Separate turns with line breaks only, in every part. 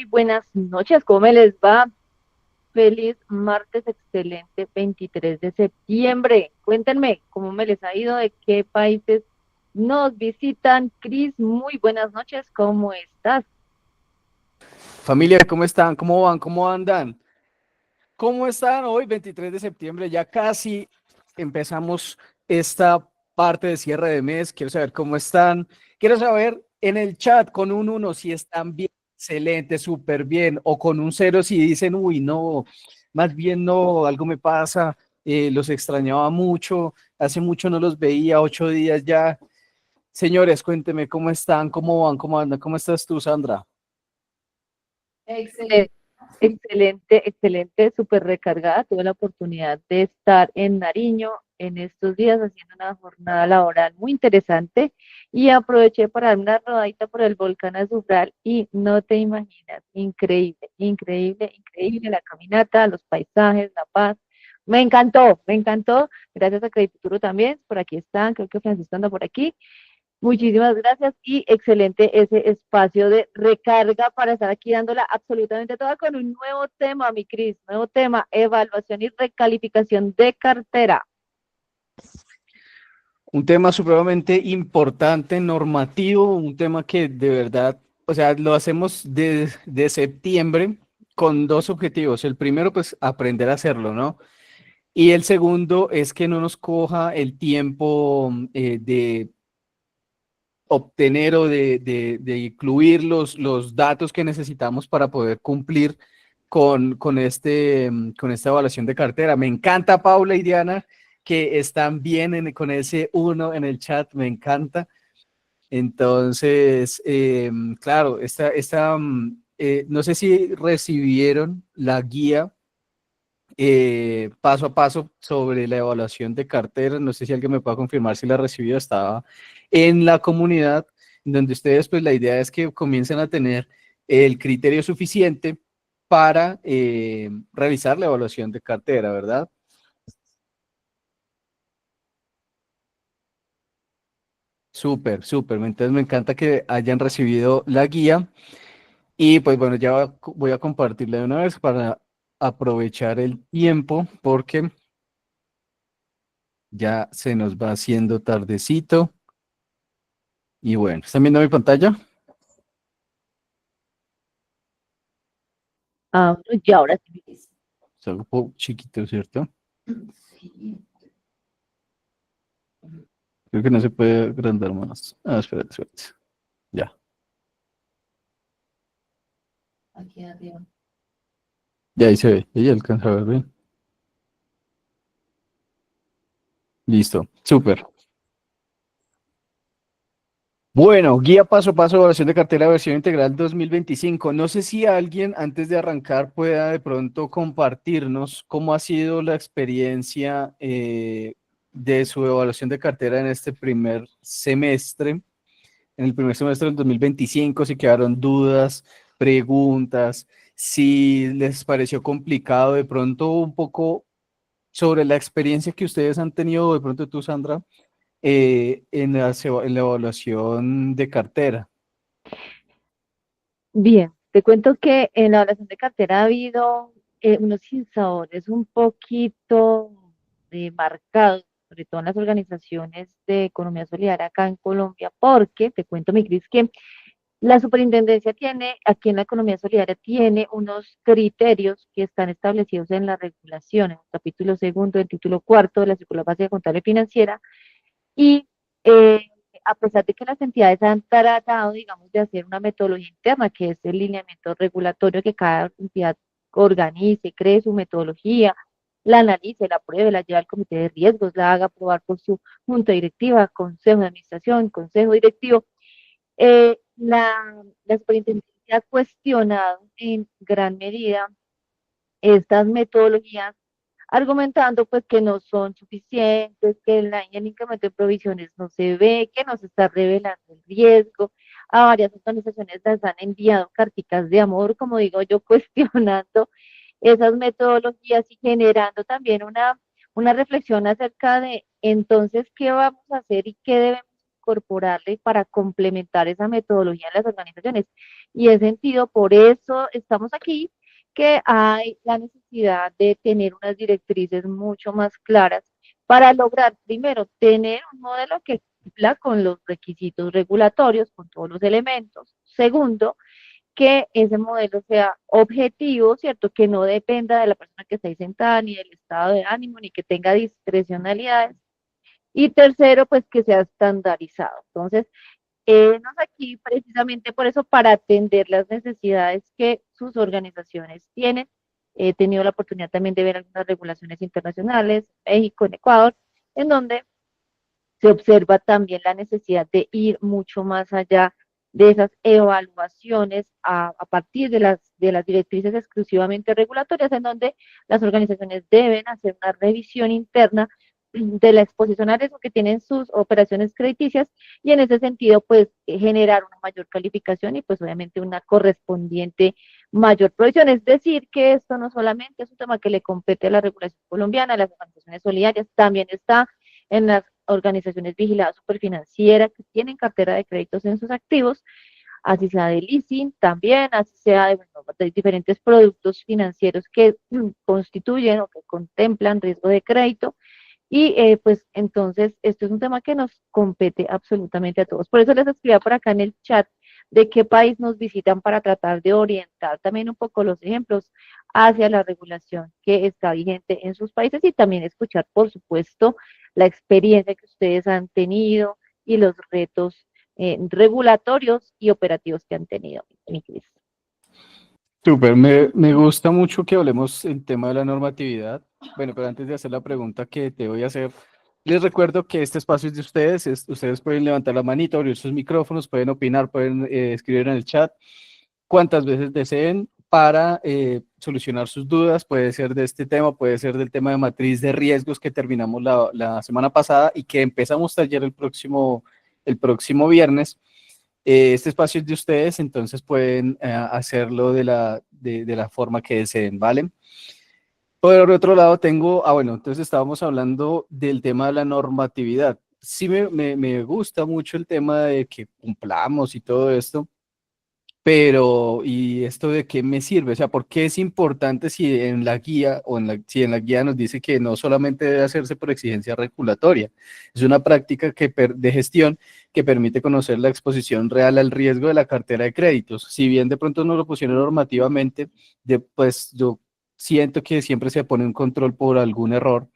buenas noches, ¿cómo me les va? Feliz martes excelente 23 de septiembre. Cuéntenme cómo me les ha ido, de qué países nos visitan. Cris, muy buenas noches, ¿cómo estás?
Familia, ¿cómo están? ¿Cómo van? ¿Cómo andan? ¿Cómo están hoy, 23 de septiembre? Ya casi empezamos esta parte de cierre de mes. Quiero saber cómo están. Quiero saber en el chat con un uno si están bien, excelente, súper bien, o con un cero si dicen, uy, no, más bien no, algo me pasa, los extrañaba mucho, hace mucho no los veía, 8 días ya. Señores, cuénteme cómo están, cómo van, cómo andan, cómo estás tú, Sandra.
Excelente, excelente, excelente, súper recargada. Tuve la oportunidad de estar en Nariño en estos días haciendo una jornada laboral muy interesante y aproveché para dar una rodadita por el volcán Azufral y no te imaginas, increíble, increíble, increíble la caminata, los paisajes, la paz. Me encantó, me encantó. Gracias a Credituro también, por aquí están, creo que Francisco anda por aquí. Muchísimas gracias y excelente ese espacio de recarga para estar aquí dándola absolutamente toda con un nuevo tema, mi Cris, nuevo tema, evaluación y recalificación de cartera.
Un tema supremamente importante, normativo, un tema que de verdad, o sea, lo hacemos de septiembre con dos objetivos. El primero, pues, aprender a hacerlo, ¿no? Y el segundo es que no nos coja el tiempo de obtener o de incluir los datos que necesitamos para poder cumplir con esta evaluación de cartera. Me encanta, Paula y Diana, que están bien con ese uno en el chat, me encanta. Entonces, claro, no sé si recibieron la guía paso a paso sobre la evaluación de cartera. No sé si alguien me puede confirmar si la recibió. Estaba en la comunidad donde ustedes, pues la idea es que comiencen a tener el criterio suficiente para realizar la evaluación de cartera, ¿verdad? Súper, súper. Entonces me encanta que hayan recibido la guía y pues bueno, voy a compartirla de una vez para aprovechar el tiempo porque ya se nos va haciendo tardecito. Y bueno, ¿están viendo mi pantalla?
Ah, y ahora sí.
Es algo un poco chiquito, ¿cierto? Creo que no se puede agrandar más. Ah, espérate, espérate. Ya.
Aquí arriba.
Ya ahí se ve. Ella alcanza a ver bien. Listo. Súper. Bueno, guía paso a paso, evaluación de cartera versión integral 2025. No sé si alguien antes de arrancar pueda de pronto compartirnos cómo ha sido la experiencia de su evaluación de cartera en este primer semestre. En el primer semestre del 2025, si quedaron dudas, preguntas, si les pareció complicado, de pronto un poco sobre la experiencia que ustedes han tenido, de pronto tú, Sandra, en la evaluación de cartera.
Bien, te cuento que en la evaluación de cartera ha habido unos sinsabores un poquito marcados, sobre todo en las organizaciones de economía solidaria acá en Colombia, porque te cuento, mi Cris, que la superintendencia tiene, aquí en la economía solidaria, tiene unos criterios que están establecidos en la regulación, en el capítulo segundo, el título cuarto de la Circular Básica Contable Financiera, y eh, a pesar de que las entidades han tratado, digamos, de hacer una metodología interna, que es el lineamiento regulatorio que cada entidad organice, cree su metodología, la analice, la apruebe, la lleve al comité de riesgos, la haga aprobar por su junta directiva, consejo de administración, consejo directivo, la superintendencia ha cuestionado en gran medida estas metodologías, argumentando pues que no son suficientes, que el incremento de provisiones no se ve, que no se está revelando el riesgo. A varias organizaciones les han enviado carticas de amor, como digo yo, cuestionando esas metodologías y generando también una reflexión acerca de entonces qué vamos a hacer y qué debemos incorporarle para complementar esa metodología en las organizaciones. Y en sentido, por eso estamos aquí, que hay la necesidad de tener unas directrices mucho más claras para lograr, primero, tener un modelo que cumpla con los requisitos regulatorios, con todos los elementos. Segundo, que ese modelo sea objetivo, ¿cierto? Que no dependa de la persona que está ahí sentada, ni del estado de ánimo, ni que tenga discrecionalidades. Y tercero, pues que sea estandarizado. Entonces, nos aquí precisamente por eso, para atender las necesidades que sus organizaciones tienen. He tenido la oportunidad también de ver algunas regulaciones internacionales, México, en Ecuador, en donde se observa también la necesidad de ir mucho más allá de esas evaluaciones a partir de las directrices exclusivamente regulatorias, en donde las organizaciones deben hacer una revisión interna de la exposición a riesgo que tienen sus operaciones crediticias y en ese sentido, pues, generar una mayor calificación y pues obviamente una correspondiente mayor provisión. Es decir, que esto no solamente es un tema que le compete a la regulación colombiana, a las organizaciones solidarias, también está en las organizaciones vigiladas superfinancieras que tienen cartera de créditos en sus activos, así sea de leasing también, así sea de, bueno, de diferentes productos financieros que constituyen o que contemplan riesgo de crédito. Y pues entonces esto es un tema que nos compete absolutamente a todos. Por eso les escribía por acá en el chat de qué país nos visitan para tratar de orientar también un poco los ejemplos hacia la regulación que está vigente en sus países y también escuchar, por supuesto, la experiencia que ustedes han tenido y los retos regulatorios y operativos que han tenido, mi Cris.
Súper, me gusta mucho que hablemos el tema de la normatividad. Bueno, pero antes de hacer la pregunta que te voy a hacer, les recuerdo que este espacio es de ustedes. Ustedes pueden levantar la manita, abrir sus micrófonos, pueden opinar, pueden escribir en el chat cuantas veces deseen para solucionar sus dudas. Puede ser de este tema, puede ser del tema de matriz de riesgos que terminamos la semana pasada y que empezamos taller el próximo viernes. Este espacio es de ustedes, entonces pueden hacerlo de la forma que deseen, ¿vale? Por otro lado, bueno, entonces estábamos hablando del tema de la normatividad. Sí, me gusta mucho el tema de que cumplamos y todo esto, pero ¿y esto de qué me sirve? O sea, ¿por qué es importante si en la guía si en la guía nos dice que no solamente debe hacerse por exigencia regulatoria? Es una práctica de gestión que permite conocer la exposición real al riesgo de la cartera de créditos. Si bien de pronto no lo pusieron normativamente, pues yo siento que siempre se pone un control por algún error.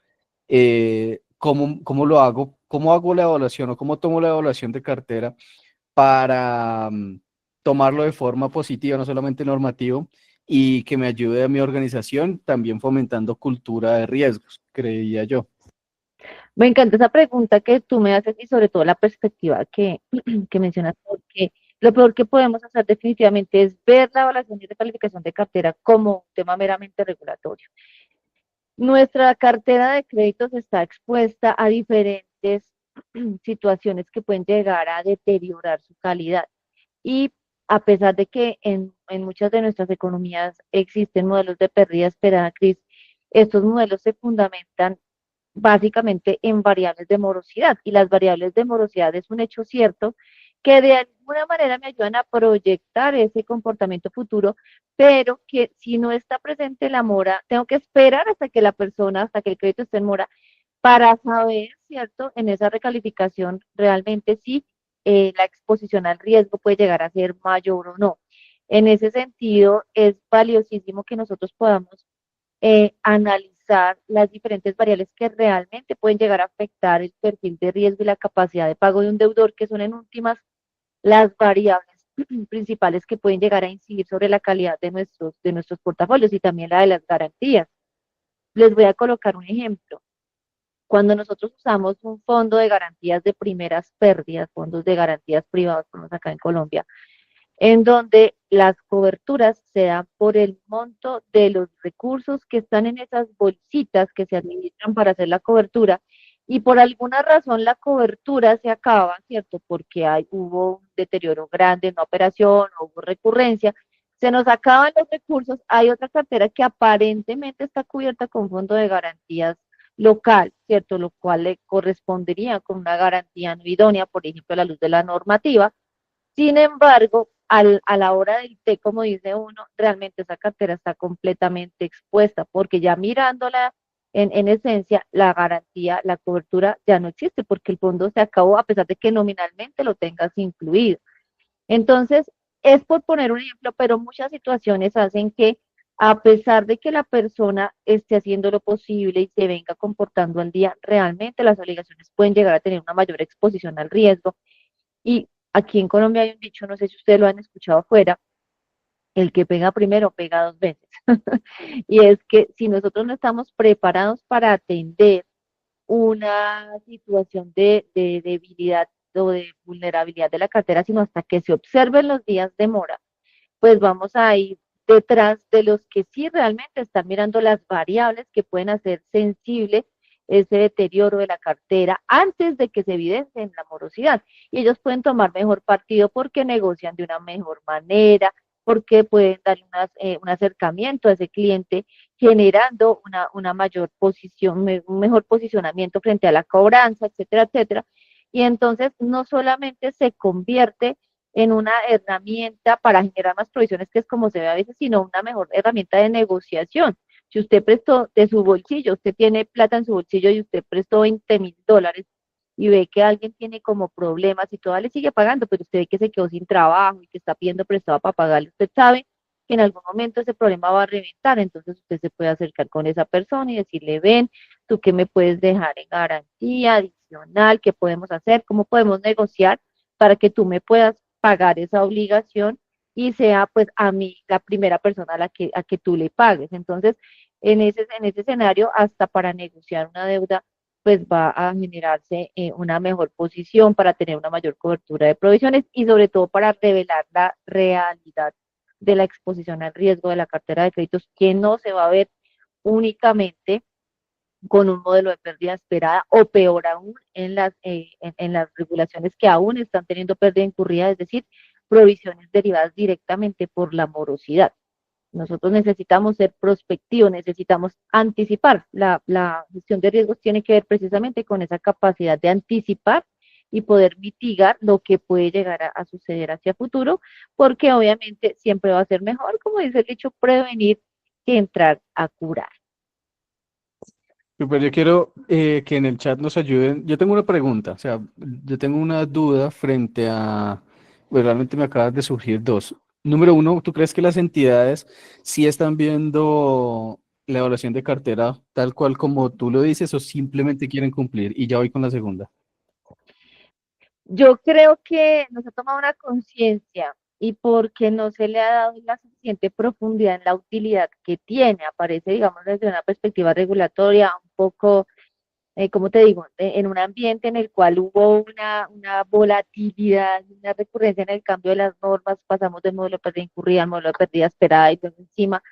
¿Cómo lo hago? ¿Cómo hago la evaluación o cómo tomo la evaluación de cartera para tomarlo de forma positiva, no solamente normativo, y que me ayude a mi organización, también fomentando cultura de riesgos, creía yo?
Me encanta esa pregunta que tú me haces y sobre todo la perspectiva que mencionas, porque lo peor que podemos hacer definitivamente es ver la evaluación y recalificación de cartera como un tema meramente regulatorio. Nuestra cartera de créditos está expuesta a diferentes situaciones que pueden llegar a deteriorar su calidad. Y a pesar de que en muchas de nuestras economías existen modelos de pérdida esperada, Cris, estos modelos se fundamentan básicamente en variables de morosidad. Y las variables de morosidad es un hecho cierto que de alguna manera me ayudan a proyectar ese comportamiento futuro, pero que si no está presente la mora, tengo que esperar hasta que la persona, hasta que el crédito esté en mora, para saber, ¿cierto?, en esa recalificación realmente si la exposición al riesgo puede llegar a ser mayor o no. En ese sentido, es valiosísimo que nosotros podamos analizar las diferentes variables que realmente pueden llegar a afectar el perfil de riesgo y la capacidad de pago de un deudor, que son en últimas las variables principales que pueden llegar a incidir sobre la calidad de nuestros portafolios y también la de las garantías. Les voy a colocar un ejemplo. Cuando nosotros usamos un fondo de garantías de primeras pérdidas, fondos de garantías privados, como acá en Colombia, en donde las coberturas se dan por el monto de los recursos que están en esas bolsitas que se administran para hacer la cobertura y por alguna razón la cobertura se acaba, ¿cierto? Porque hubo un deterioro grande en la operación o hubo recurrencia, se nos acaban los recursos, hay otra cartera que aparentemente está cubierta con fondo de garantías local, ¿cierto? Lo cual le correspondería con una garantía no idónea, por ejemplo, a la luz de la normativa. Sin embargo, a la hora del té, como dice uno, realmente esa cartera está completamente expuesta, porque ya mirándola en esencia, la garantía, la cobertura ya no existe, porque el fondo se acabó a pesar de que nominalmente lo tengas incluido. Entonces, es por poner un ejemplo, pero muchas situaciones hacen que, a pesar de que la persona esté haciendo lo posible y se venga comportando al día, realmente las obligaciones pueden llegar a tener una mayor exposición al riesgo. Y aquí en Colombia hay un dicho, no sé si ustedes lo han escuchado afuera, el que pega primero pega dos veces. Y es que si nosotros no estamos preparados para atender una situación de debilidad o de vulnerabilidad de la cartera, sino hasta que se observen los días de mora, pues vamos a ir detrás de los que sí realmente están mirando las variables que pueden hacer sensible ese deterioro de la cartera antes de que se evidencie en la morosidad. Y ellos pueden tomar mejor partido porque negocian de una mejor manera, porque pueden dar un acercamiento a ese cliente generando una mayor posición, un mejor posicionamiento frente a la cobranza, etcétera, etcétera. Y entonces no solamente se convierte en una herramienta para generar más provisiones, que es como se ve a veces, sino una mejor herramienta de negociación. Si usted prestó de su bolsillo, usted tiene plata en su bolsillo y usted prestó $20,000 y ve que alguien tiene como problemas y todavía le sigue pagando, pero usted ve que se quedó sin trabajo y que está pidiendo prestado para pagarle, usted sabe que en algún momento ese problema va a reventar, entonces usted se puede acercar con esa persona y decirle, ven, tú qué me puedes dejar en garantía adicional, qué podemos hacer, cómo podemos negociar para que tú me puedas pagar esa obligación y sea pues a mí la primera persona a que tú le pagues. Entonces, en ese escenario, hasta para negociar una deuda, pues va a generarse una mejor posición para tener una mayor cobertura de provisiones y sobre todo para revelar la realidad de la exposición al riesgo de la cartera de créditos, que no se va a ver únicamente con un modelo de pérdida esperada o peor aún en las regulaciones que aún están teniendo pérdida incurrida, es decir, provisiones derivadas directamente por la morosidad. Nosotros necesitamos ser prospectivos, necesitamos anticipar. La gestión de riesgos tiene que ver precisamente con esa capacidad de anticipar y poder mitigar lo que puede llegar a suceder hacia futuro, porque obviamente siempre va a ser mejor, como dice el dicho, prevenir que entrar a curar.
Super, yo quiero que en el chat nos ayuden. Yo tengo una pregunta, o sea, yo tengo una duda frente a, pues realmente me acaban de surgir dos. Número uno, ¿tú crees que las entidades sí están viendo la evaluación de cartera tal cual como tú lo dices o simplemente quieren cumplir? Y ya voy con la segunda.
Yo creo que no se ha tomado una conciencia y porque no se le ha dado la suficiente profundidad en la utilidad que tiene. Aparece, digamos, desde una perspectiva regulatoria, un poco, como te digo, en un ambiente en el cual hubo una volatilidad, una recurrencia en el cambio de las normas, pasamos del modelo de pérdida incurrida al modelo de pérdida esperada y pues encima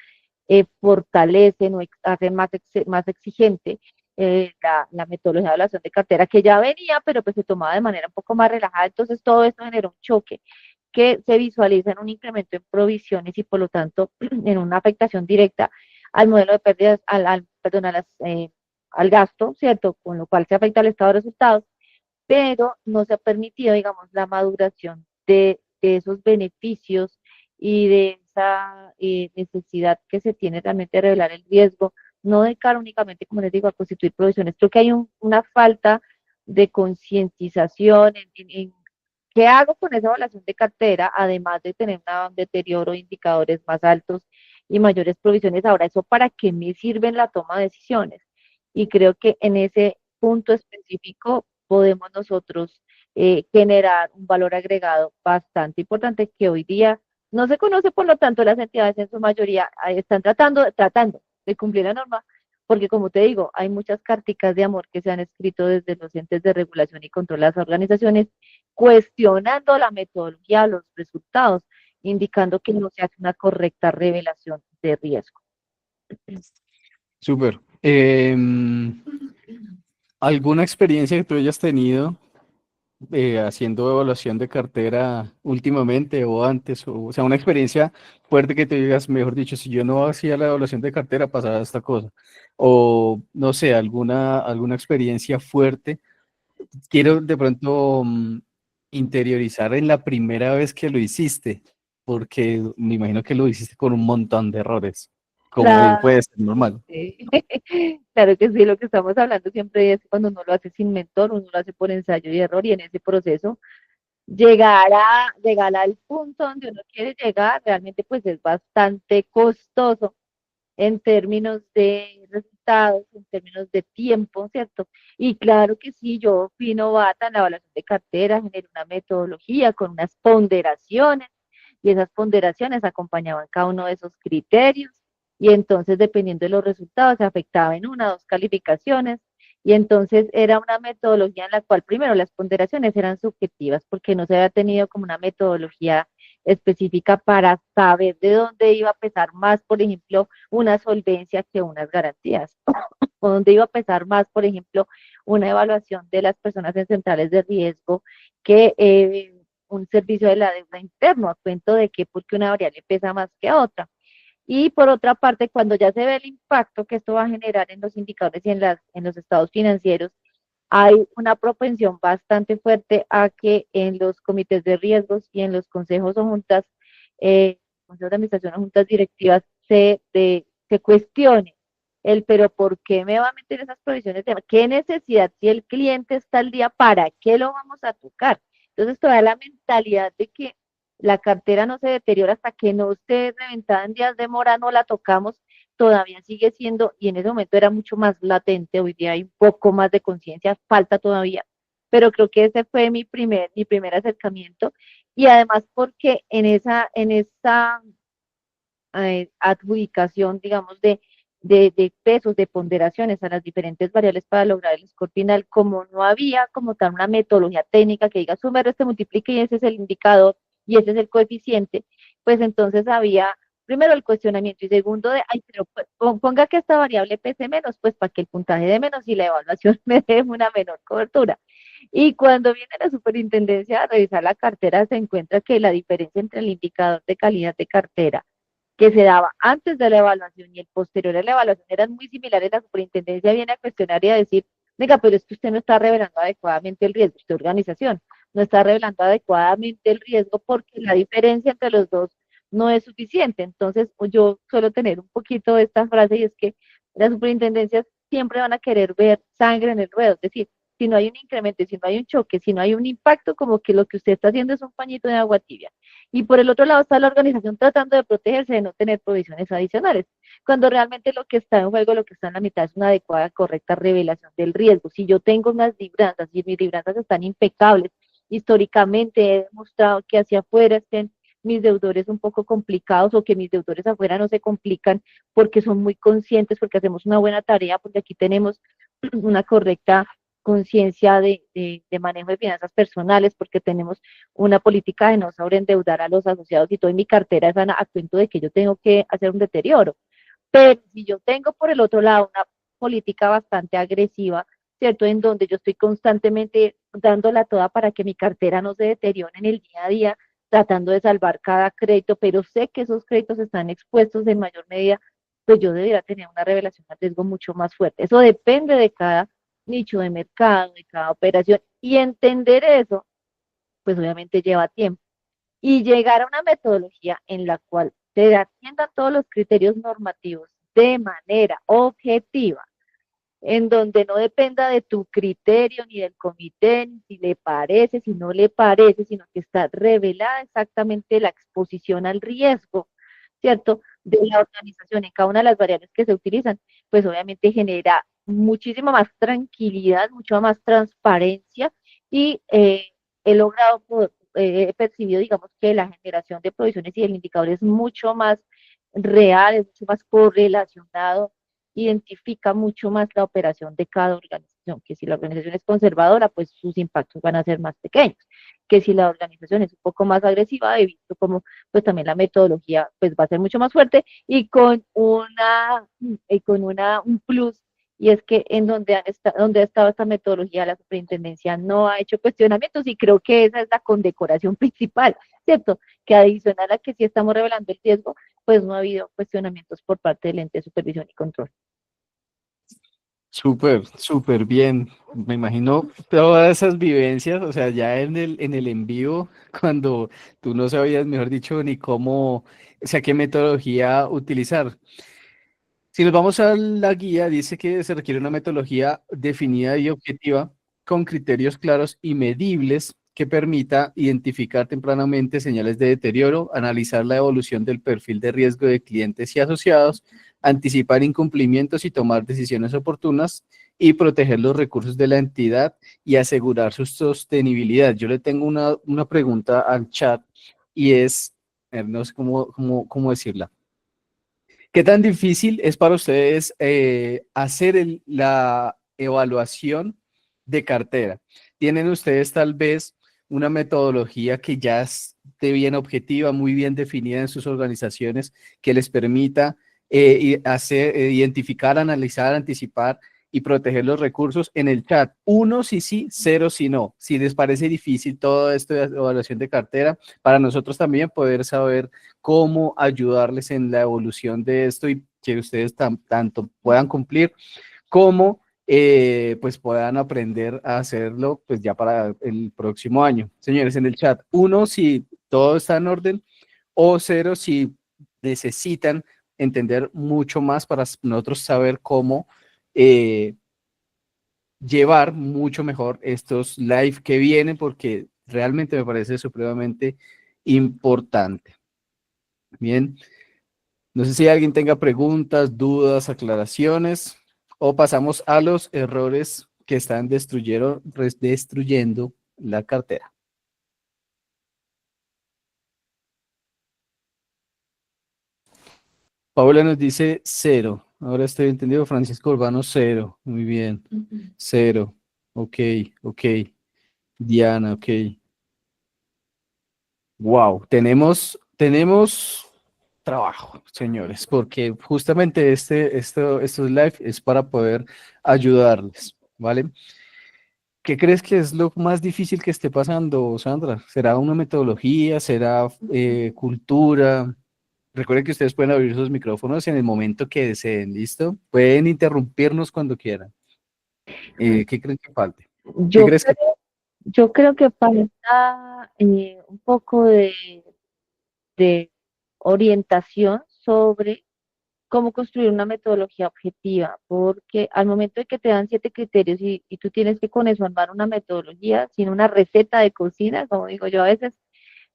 fortalecen o hacen más exigente la metodología de evaluación de cartera que ya venía, pero pues se tomaba de manera un poco más relajada. Entonces todo esto generó un choque que se visualiza en un incremento en provisiones y por lo tanto en una afectación directa al modelo de pérdidas, perdón, al gasto, ¿cierto? Con lo cual se afecta al estado de resultados, pero no se ha permitido, digamos, la maduración de esos beneficios y de esa necesidad que se tiene realmente de revelar el riesgo, no de cara únicamente, como les digo, a constituir provisiones. Creo que hay una falta de concientización en qué hago con esa evaluación de cartera, además de tener un deterioro, indicadores más altos y mayores provisiones. Ahora, ¿eso para qué me sirve en la toma de decisiones? Y creo que en ese punto específico podemos nosotros generar un valor agregado bastante importante que hoy día no se conoce, por lo tanto las entidades en su mayoría están tratando de cumplir la norma, porque como te digo, hay muchas carticas de amor que se han escrito desde los entes de regulación y control de las organizaciones, cuestionando la metodología, los resultados, indicando que no se hace una correcta revelación de riesgo.
Súper. ¿Alguna experiencia que tú hayas tenido haciendo evaluación de cartera últimamente o antes? O sea, una experiencia fuerte que te digas, mejor dicho, si yo no hacía la evaluación de cartera, pasaba esta cosa. O no sé, alguna experiencia fuerte. Quiero de pronto interiorizar en la primera vez que lo hiciste, porque me imagino que lo hiciste con un montón de errores, como bien
Claro
puede ser
que
normal.
sí. Claro que sí, lo que estamos hablando siempre es cuando uno lo hace sin mentor, uno lo hace por ensayo y error y en ese proceso llegar al punto donde uno quiere llegar realmente pues es bastante costoso en términos de resultados, en términos de tiempo, ¿cierto? Y claro que sí, yo fui novata en la evaluación de cartera, generé una metodología con unas ponderaciones y esas ponderaciones acompañaban cada uno de esos criterios y entonces dependiendo de los resultados se afectaba en una o dos calificaciones y entonces era una metodología en la cual primero las ponderaciones eran subjetivas porque no se había tenido como una metodología específica para saber de dónde iba a pesar más, por ejemplo, una solvencia que unas garantías, o dónde iba a pesar más, por ejemplo, una evaluación de las personas en centrales de riesgo que un servicio de la deuda interno, a cuento de que porque una variable pesa más que otra. Y por otra parte, cuando ya se ve el impacto que esto va a generar en los indicadores y en los estados financieros, hay una propensión bastante fuerte a que en los comités de riesgos y en los consejos o juntas, consejos de administración o juntas directivas, se cuestione el pero ¿por qué me va a meter esas provisiones? ¿Qué necesidad? Si el cliente está al día, ¿para qué lo vamos a tocar? Entonces, toda la mentalidad de que la cartera no se deteriora hasta que no esté reventada en días de mora, no la tocamos, todavía sigue siendo, y en ese momento era mucho más latente, hoy día hay un poco más de conciencia, falta todavía, pero creo que ese fue mi primer acercamiento, y además porque en esa adjudicación, digamos, de pesos, de ponderaciones a las diferentes variables para lograr el score final, como no había como tal una metodología técnica que diga sumero, este multiplique y ese es el indicador y ese es el coeficiente, pues entonces había primero el cuestionamiento y segundo de, ay, pero ponga que esta variable pese menos, pues para que el puntaje de menos y la evaluación me dé una menor cobertura. Y cuando viene la superintendencia a revisar la cartera, se encuentra que la diferencia entre el indicador de calidad de cartera que se daba antes de la evaluación y el posterior a la evaluación eran muy similares, la superintendencia viene a cuestionar y a decir, venga, pero es que usted no está revelando adecuadamente el riesgo, usted organización no está revelando adecuadamente el riesgo porque la diferencia entre los dos no es suficiente. Entonces, yo suelo tener un poquito de esta frase y es que las superintendencias siempre van a querer ver sangre en el ruedo, es decir, si no hay un incremento, si no hay un choque, si no hay un impacto, como que lo que usted está haciendo es un pañito de agua tibia. Y por el otro lado está la organización tratando de protegerse de no tener provisiones adicionales, cuando realmente lo que está en juego, lo que está en la mitad es una adecuada, correcta revelación del riesgo. Si yo tengo unas libranzas y mis libranzas están impecables, históricamente he demostrado que hacia afuera estén mis deudores un poco complicados o que mis deudores afuera no se complican porque son muy conscientes, porque hacemos una buena tarea, porque aquí tenemos una correcta conciencia de manejo de finanzas personales, porque tenemos una política de no sobreendeudar a los asociados y toda mi cartera es a cuento de que yo tengo que hacer un deterioro. Pero si yo tengo por el otro lado una política bastante agresiva, ¿cierto? En donde yo estoy constantemente dándola toda para que mi cartera no se deteriore en el día a día, tratando de salvar cada crédito, pero sé que esos créditos están expuestos en mayor medida, pues yo debería tener una revelación de riesgo mucho más fuerte. Eso depende de cada nicho de mercado, de cada operación, y entender eso, pues obviamente lleva tiempo y llegar a una metodología en la cual se atiendan todos los criterios normativos de manera objetiva, en donde no dependa de tu criterio ni del comité, ni si le parece, si no le parece, sino que está revelada exactamente la exposición al riesgo, ¿cierto? De la organización en cada una de las variables que se utilizan, pues obviamente genera muchísima más tranquilidad, mucha más transparencia y he logrado, he percibido, digamos, que la generación de provisiones y el indicador es mucho más real, es mucho más correlacionado, identifica mucho más la operación de cada organización, que si la organización es conservadora, pues sus impactos van a ser más pequeños, que si la organización es un poco más agresiva, he visto como pues también la metodología pues va a ser mucho más fuerte y con un plus y es que en donde ha estado esta metodología, la superintendencia no ha hecho cuestionamientos y creo que esa es la condecoración principal, ¿cierto? Que adicional a que sí estamos revelando el riesgo, pues no ha habido cuestionamientos por parte del ente de supervisión y control.
Súper, súper bien. Me imagino todas esas vivencias, o sea, ya en el en vivo, cuando tú no sabías, mejor dicho, ni cómo, o sea, qué metodología utilizar. Si nos vamos a la guía, dice que se requiere una metodología definida y objetiva con criterios claros y medibles que permita identificar tempranamente señales de deterioro, analizar la evolución del perfil de riesgo de clientes y asociados, anticipar incumplimientos y tomar decisiones oportunas y proteger los recursos de la entidad y asegurar su sostenibilidad. Yo le tengo una pregunta al chat y es, no sé cómo decirla. ¿Qué tan difícil es para ustedes hacer la evaluación de cartera? ¿Tienen ustedes tal vez una metodología que ya esté bien objetiva, muy bien definida en sus organizaciones, que les permita identificar, analizar, anticipar y proteger los recursos en el chat? Uno si sí, cero si no. Si les parece difícil todo esto de evaluación de cartera, para nosotros también poder saber cómo ayudarles en la evolución de esto y que ustedes tanto puedan cumplir como pues puedan aprender a hacerlo pues ya para el próximo año. Señores, en el chat, uno si todo está en orden o cero si necesitan entender mucho más para nosotros saber cómo llevar mucho mejor estos live que vienen porque realmente me parece supremamente importante. Bien. No sé si alguien tenga preguntas, dudas, aclaraciones o pasamos a los errores que están destruyendo la cartera. Paula nos dice cero. Ahora estoy entendido. Francisco Urbano, cero. Muy bien. Cero. Ok, ok. Diana, ok. Wow, tenemos trabajo, señores, porque justamente estos live es para poder ayudarles, ¿vale? ¿Qué crees que es lo más difícil que esté pasando, Sandra? ¿Será una metodología? ¿Será cultura? Recuerden que ustedes pueden abrir sus micrófonos en el momento que deseen, ¿listo? Pueden interrumpirnos cuando quieran. ¿Qué creen que falte? ¿Qué
Yo
crees que...
Yo creo que falta un poco de orientación sobre cómo construir una metodología objetiva, porque al momento de que te dan 7 criterios y tú tienes que con eso armar una metodología, sin una receta de cocina, como digo yo a veces,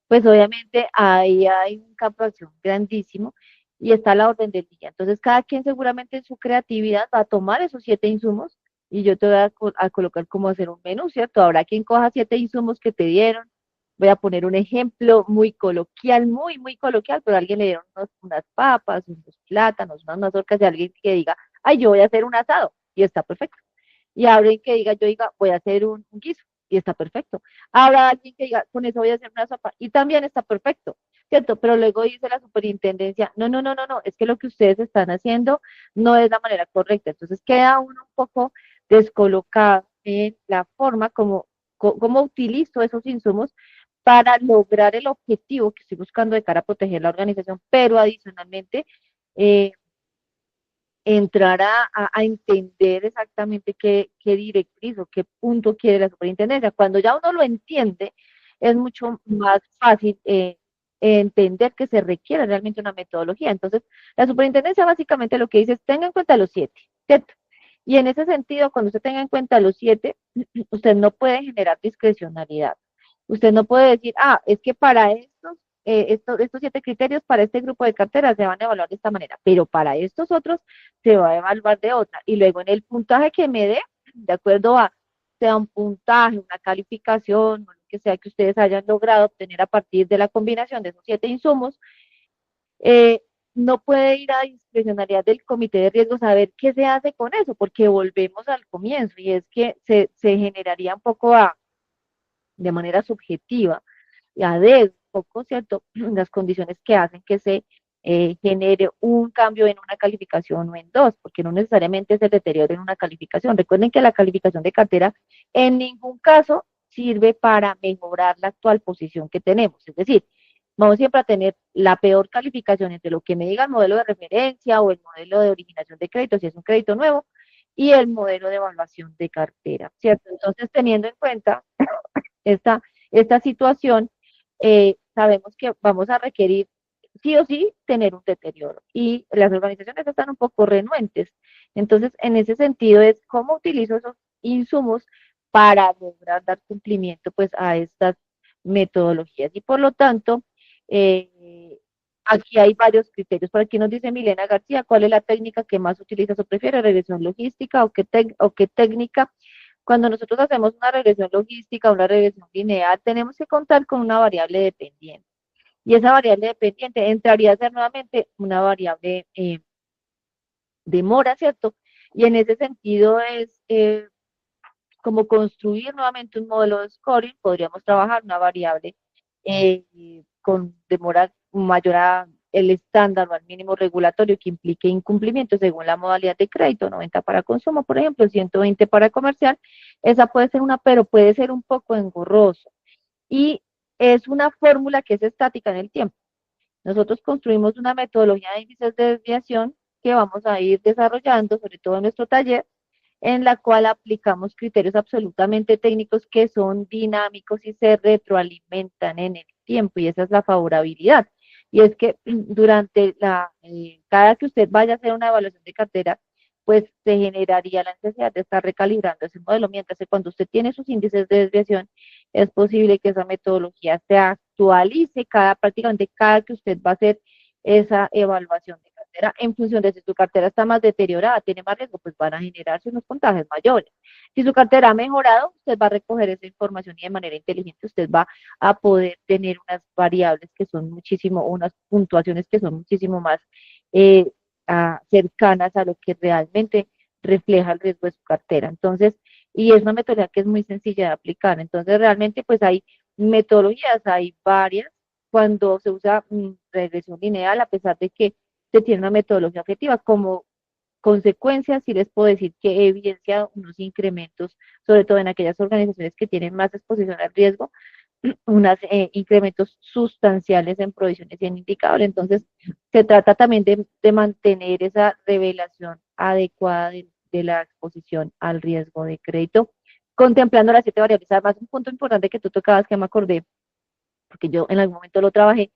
pues obviamente ahí hay un campo de acción grandísimo y está la orden del día. Entonces, cada quien seguramente en su creatividad va a tomar esos 7 insumos y yo te voy a colocar cómo hacer un menú, ¿cierto? Habrá quien coja 7 insumos que te dieron. Voy a poner un ejemplo muy coloquial, muy coloquial, pero a alguien le dieron unas papas, unos plátanos, unas mazorcas y alguien que diga, ay, yo voy a hacer un asado y está perfecto. Y habrá alguien que diga, yo diga, voy a hacer un guiso y está perfecto. Habrá alguien que diga, con eso voy a hacer una sopa y también está perfecto, ¿cierto? Pero luego dice la superintendencia, no, es que lo que ustedes están haciendo no es la manera correcta. Entonces queda uno un poco descolocado en la forma como utilizo esos insumos para lograr el objetivo que estoy buscando de cara a proteger la organización, pero adicionalmente eh, entrar a entender exactamente qué directriz o qué punto quiere la superintendencia. Cuando ya uno lo entiende, es mucho más fácil entender que se requiere realmente una metodología. Entonces, la superintendencia básicamente lo que dice es tenga en cuenta los 7, ¿cierto? Y en ese sentido, cuando usted tenga en cuenta los 7, usted no puede generar discrecionalidad. Usted no puede decir, es que para estos 7 criterios, para este grupo de carteras se van a evaluar de esta manera, pero para estos otros se va a evaluar de otra. Y luego en el puntaje que me dé, de acuerdo a, sea un puntaje, una calificación, o lo que sea que ustedes hayan logrado obtener a partir de la combinación de esos 7 insumos, eh, no puede ir a discrecionalidad del comité de riesgos a ver qué se hace con eso, porque volvemos al comienzo y es que se generaría un poco de manera subjetiva, a de un poco, ¿cierto? Las condiciones que hacen que se genere un cambio en una calificación o en dos, porque no necesariamente es el deterioro en una calificación. Recuerden que la calificación de cartera en ningún caso sirve para mejorar la actual posición que tenemos. Es decir, vamos siempre a tener la peor calificación entre lo que me diga el modelo de referencia o el modelo de originación de crédito, si es un crédito nuevo, y el modelo de evaluación de cartera, ¿cierto? Entonces, teniendo en cuenta esta situación, sabemos que vamos a requerir sí o sí tener un deterioro y las organizaciones están un poco renuentes. Entonces, en ese sentido es cómo utilizo esos insumos para lograr dar cumplimiento pues a estas metodologías y por lo tanto, eh, aquí hay varios criterios. Por aquí nos dice Milena García, ¿cuál es la técnica que más utilizas o prefieres? ¿Regresión logística o qué técnica? Cuando nosotros hacemos una regresión logística, una regresión lineal, tenemos que contar con una variable dependiente. Y esa variable dependiente entraría a ser nuevamente una variable de mora, ¿cierto? Y en ese sentido es como construir nuevamente un modelo de scoring, podríamos trabajar una variable con demora mayor a el estándar o al mínimo regulatorio que implique incumplimiento según la modalidad de crédito, 90 para consumo, por ejemplo, 120 para comercial, esa puede ser una, pero puede ser un poco engorroso. Y es una fórmula que es estática en el tiempo. Nosotros construimos una metodología de índices de desviación que vamos a ir desarrollando, sobre todo en nuestro taller, en la cual aplicamos criterios absolutamente técnicos que son dinámicos y se retroalimentan en el tiempo, y esa es la favorabilidad. Y es que durante cada que usted vaya a hacer una evaluación de cartera, pues se generaría la necesidad de estar recalibrando ese modelo, mientras que cuando usted tiene sus índices de desviación, es posible que esa metodología se actualice prácticamente cada que usted va a hacer esa evaluación de cartera, en función de si su cartera está más deteriorada, tiene más riesgo, pues van a generarse unos puntajes mayores. Si su cartera ha mejorado, usted va a recoger esa información y de manera inteligente usted va a poder tener unas variables que son muchísimo, unas puntuaciones que son muchísimo más eh, cercanas a lo que realmente refleja el riesgo de su cartera. Entonces, y es una metodología que es muy sencilla de aplicar. Entonces, realmente, pues hay metodologías, hay varias, cuando se usa regresión lineal, a pesar de que se tiene una metodología objetiva. Como consecuencia, sí les puedo decir que evidencia unos incrementos, sobre todo en aquellas organizaciones que tienen más exposición al riesgo, unos incrementos sustanciales en provisiones y en indicadores. Entonces, se trata también de mantener esa revelación adecuada de la exposición al riesgo de crédito, contemplando las 7 variables. Además, un punto importante que tú tocabas que me acordé, porque yo en algún momento lo trabajé,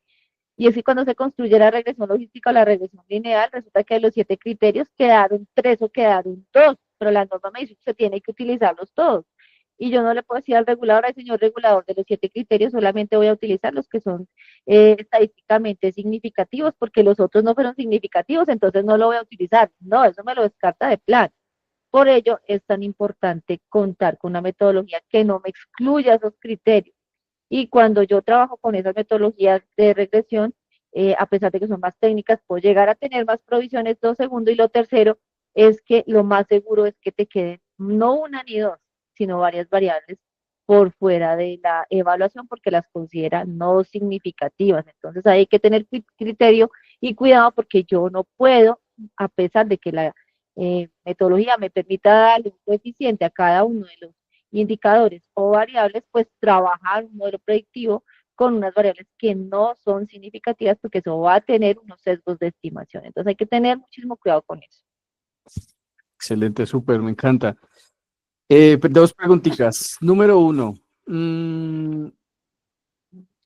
y es que cuando se construye la regresión logística o la regresión lineal, resulta que de los 7 criterios quedaron 3 o quedaron 2, pero la norma me dice que se tiene que utilizarlos todos. Y yo no le puedo decir al regulador, al señor regulador, de los 7 criterios solamente voy a utilizar los que son estadísticamente significativos, porque los otros no fueron significativos, entonces no lo voy a utilizar. No, eso me lo descarta de plan. Por ello es tan importante contar con una metodología que no me excluya esos criterios. Y cuando yo trabajo con esas metodologías de regresión, a pesar de que son más técnicas, puedo llegar a tener más provisiones. Lo segundo y lo tercero es que lo más seguro es que te queden no una ni dos, sino varias variables por fuera de la evaluación porque las considera no significativas. Entonces hay que tener criterio y cuidado, porque yo no puedo, a pesar de que la metodología me permita darle un coeficiente a cada uno de los indicadores o variables, pues trabajar un modelo predictivo con unas variables que no son significativas, porque eso va a tener unos sesgos de estimación. Entonces hay que tener muchísimo cuidado con eso.
Excelente, súper, me encanta. Dos preguntitas. Número uno,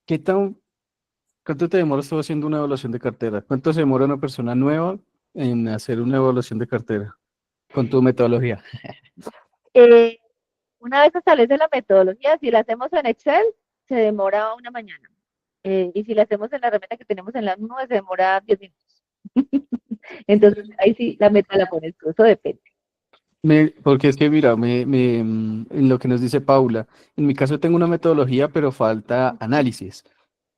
¿qué tan, cuánto te demoras tú haciendo una evaluación de cartera? ¿Cuánto se demora una persona nueva en hacer una evaluación de cartera con tu metodología?
Eh, una vez establece la metodología, si la hacemos en Excel, se demora una mañana. Y si la hacemos en la herramienta que tenemos en las nubes, se demora 10 minutos. Entonces, ahí sí, la meta la pones tú, eso depende.
Porque es que, mira, en lo que nos dice Paula, en mi caso tengo una metodología, pero falta análisis.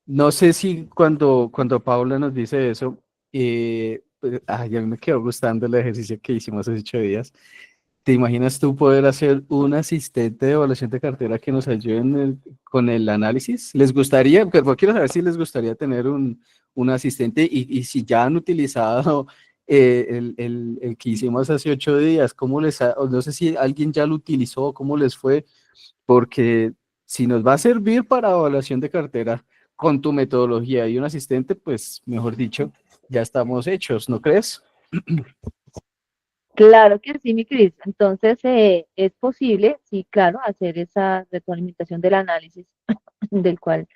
No sé si cuando Paula nos dice eso, a mí me quedó gustando el ejercicio que hicimos hace 8 días. ¿Te imaginas tú poder hacer un asistente de evaluación de cartera que nos ayude con el análisis? ¿Les gustaría? Pero quiero saber si les gustaría tener un asistente y si ya han utilizado el que hicimos hace 8 días, ¿cómo o no sé si alguien ya lo utilizó, cómo les fue? Porque si nos va a servir para evaluación de cartera con tu metodología y un asistente, pues mejor dicho, ya estamos hechos, ¿no crees?
Claro que sí, mi Cris. Entonces, es posible, sí, claro, hacer esa retroalimentación del análisis del cual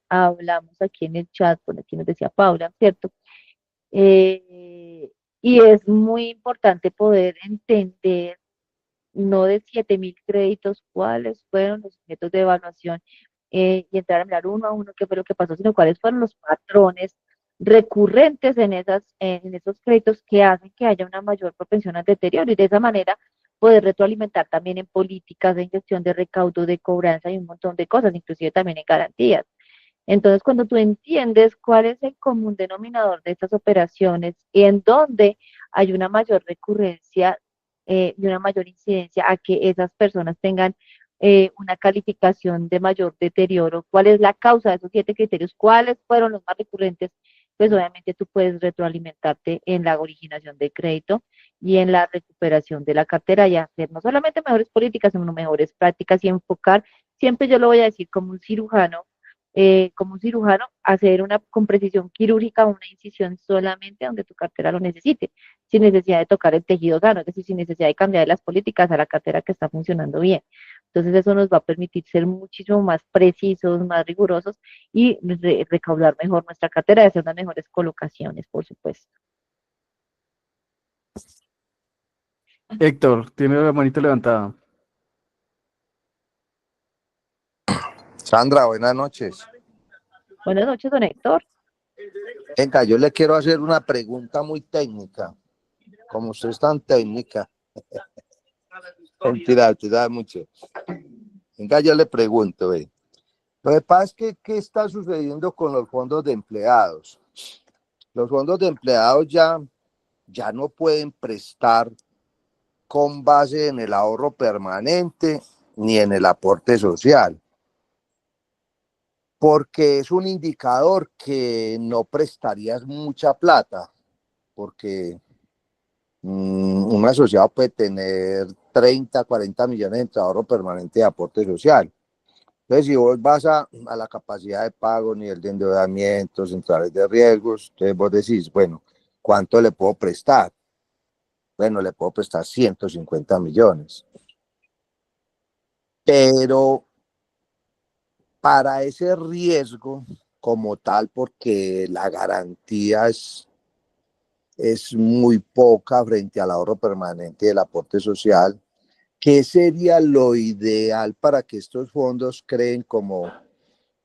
hablamos aquí en el chat, por aquí nos decía Paula, ¿cierto? Eh, y es muy importante poder entender, no de 7.000 créditos, cuáles fueron los objetos de evaluación y entrar a mirar uno a uno qué fue lo que pasó, sino cuáles fueron los patrones recurrentes en esos créditos que hacen que haya una mayor propensión al deterioro y de esa manera poder retroalimentar también en políticas de gestión de recaudo, de cobranza y un montón de cosas, inclusive también en garantías. Entonces, cuando tú entiendes cuál es el común denominador de estas operaciones y en dónde hay una mayor recurrencia y una mayor incidencia a que esas personas tengan una calificación de mayor deterioro, cuál es la causa de esos 7 criterios, cuáles fueron los más recurrentes, pues obviamente tú puedes retroalimentarte en la originación de crédito y en la recuperación de la cartera y hacer no solamente mejores políticas, sino mejores prácticas y enfocar, siempre yo lo voy a decir como un cirujano, hacer una con precisión quirúrgica una incisión solamente donde tu cartera lo necesite, sin necesidad de tocar el tejido sano, es decir, sin necesidad de cambiar las políticas a la cartera que está funcionando bien. Entonces eso nos va a permitir ser muchísimo más precisos, más rigurosos y recaudar mejor nuestra cartera y hacer unas mejores colocaciones, por supuesto.
Héctor, tiene la manita levantada.
Sandra, buenas noches.
Buenas noches, don Héctor.
Venga, yo le quiero hacer una pregunta muy técnica. Como usted es tan técnica. Mentira, te da mucho. Venga, yo le pregunto, ve. Lo que pasa es que, ¿qué está sucediendo con los fondos de empleados? Los fondos de empleados ya no pueden prestar con base en el ahorro permanente ni en el aporte social, porque es un indicador que no prestarías mucha plata, porque un asociado puede tener 30, 40 millones de ahorro permanente de aporte social. Entonces, si vos vas a la capacidad de pago, nivel de endeudamiento, centrales de riesgos, entonces vos decís, bueno, ¿cuánto le puedo prestar? Bueno, le puedo prestar 150 millones. Pero para ese riesgo como tal, porque la garantía es muy poca frente al ahorro permanente del aporte social, ¿qué sería lo ideal para que estos fondos creen como,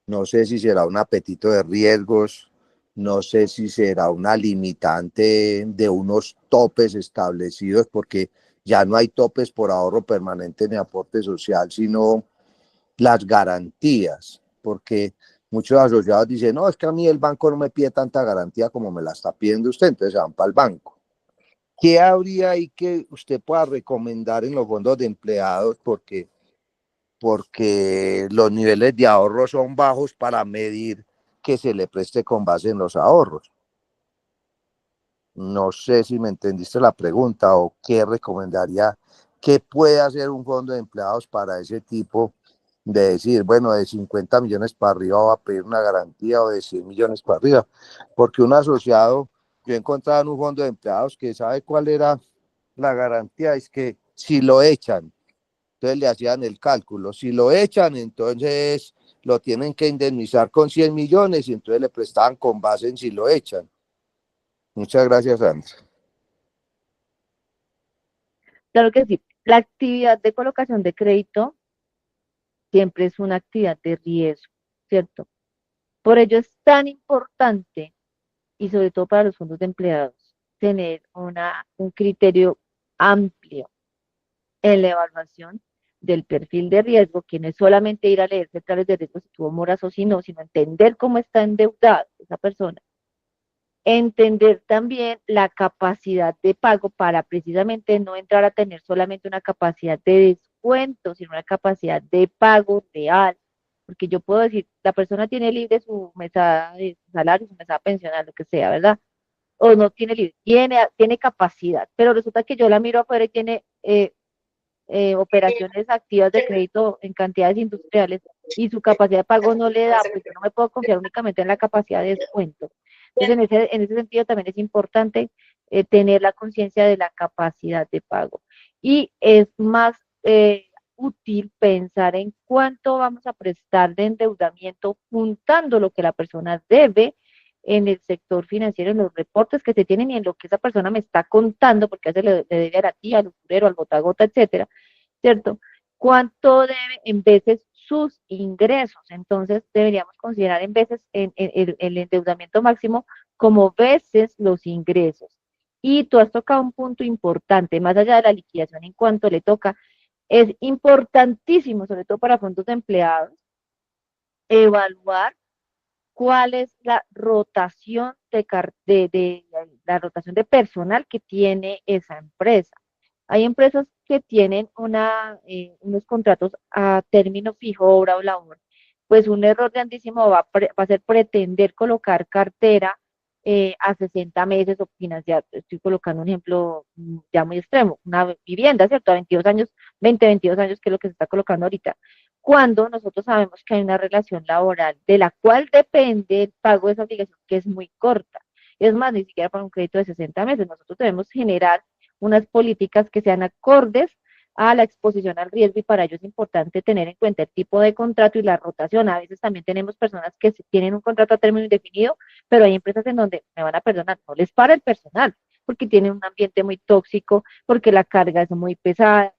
no sé si será un apetito de riesgos, no sé si será una limitante de unos topes establecidos, porque ya no hay topes por ahorro permanente ni aporte social, sino las garantías, porque muchos asociados dicen, no, es que a mí el banco no me pide tanta garantía como me la está pidiendo usted, entonces se van para el banco. ¿Qué habría ahí que usted pueda recomendar en los fondos de empleados? Porque los niveles de ahorro son bajos para medir que se le preste con base en los ahorros. No sé si me entendiste la pregunta o qué recomendaría, qué puede hacer un fondo de empleados para ese tipo de decir, bueno, de 50 millones para arriba va a pedir una garantía o de 100 millones para arriba, porque un asociado, yo encontraba en un fondo de empleados que sabe cuál era la garantía, es que si lo echan, entonces le hacían el cálculo, si lo echan, entonces lo tienen que indemnizar con 100 millones y entonces le prestaban con base en si lo echan. Muchas gracias, Sandra.
Claro que sí. La actividad de colocación de crédito siempre es una actividad de riesgo, ¿cierto? Por ello es tan importante, y sobre todo para los fondos de empleados, tener un criterio amplio en la evaluación del perfil de riesgo, que no es solamente ir a leer centrales de riesgo si tuvo moras o si no, sino entender cómo está endeudada esa persona, entender también la capacidad de pago para precisamente no entrar a tener solamente una capacidad de descuento, sino una capacidad de pago real porque yo puedo decir, la persona tiene libre su mesada de salario, su mesada pensional, lo que sea, ¿verdad? O no tiene libre, tiene capacidad, pero resulta que yo la miro afuera y tiene operaciones activas de crédito en cantidades industriales y su capacidad de pago no le da, pues yo no me puedo confiar únicamente en la capacidad de descuento. Entonces, en ese sentido también es importante tener la conciencia de la capacidad de pago. Y es más útil pensar en cuánto vamos a prestar de endeudamiento juntando lo que la persona debe en el sector financiero, en los reportes que se tienen y en lo que esa persona me está contando, porque a veces le debe a la tía, al usurero, al gota a gota, etcétera, ¿cierto? ¿Cuánto debe en veces sus ingresos? Entonces deberíamos considerar en veces el endeudamiento máximo como veces los ingresos. Y tú has tocado un punto importante, más allá de la liquidación en cuanto le toca, es importantísimo, sobre todo para fondos de empleados, evaluar cuál es la rotación la rotación de personal que tiene esa empresa. Hay empresas que tienen unos contratos a término fijo, obra o labor. Pues un error grandísimo va a ser pretender colocar cartera a 60 meses o financiar. Estoy colocando un ejemplo ya muy extremo, una vivienda, ¿cierto? A 22 años, 20, 22 años, que es lo que se está colocando ahorita. Cuando nosotros sabemos que hay una relación laboral de la cual depende el pago de esa obligación, que es muy corta. Es más, ni siquiera para un crédito de 60 meses. Nosotros debemos generar unas políticas que sean acordes a la exposición al riesgo y para ello es importante tener en cuenta el tipo de contrato y la rotación. A veces también tenemos personas que tienen un contrato a término indefinido, pero hay empresas en donde, me van a perdonar, no les para el personal, porque tienen un ambiente muy tóxico, porque la carga es muy pesada,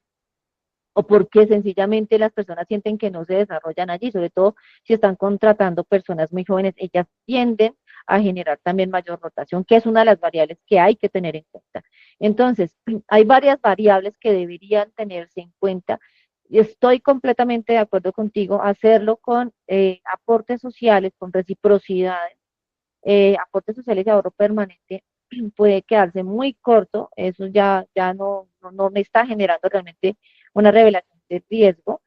o porque sencillamente las personas sienten que no se desarrollan allí, sobre todo si están contratando personas muy jóvenes, ellas tienden a generar también mayor rotación, que es una de las variables que hay que tener en cuenta. Entonces, hay varias variables que deberían tenerse en cuenta. Estoy completamente de acuerdo contigo, hacerlo con aportes sociales, con reciprocidades, aportes sociales y ahorro permanente puede quedarse muy corto, eso ya no me está generando realmente una revelación de riesgo.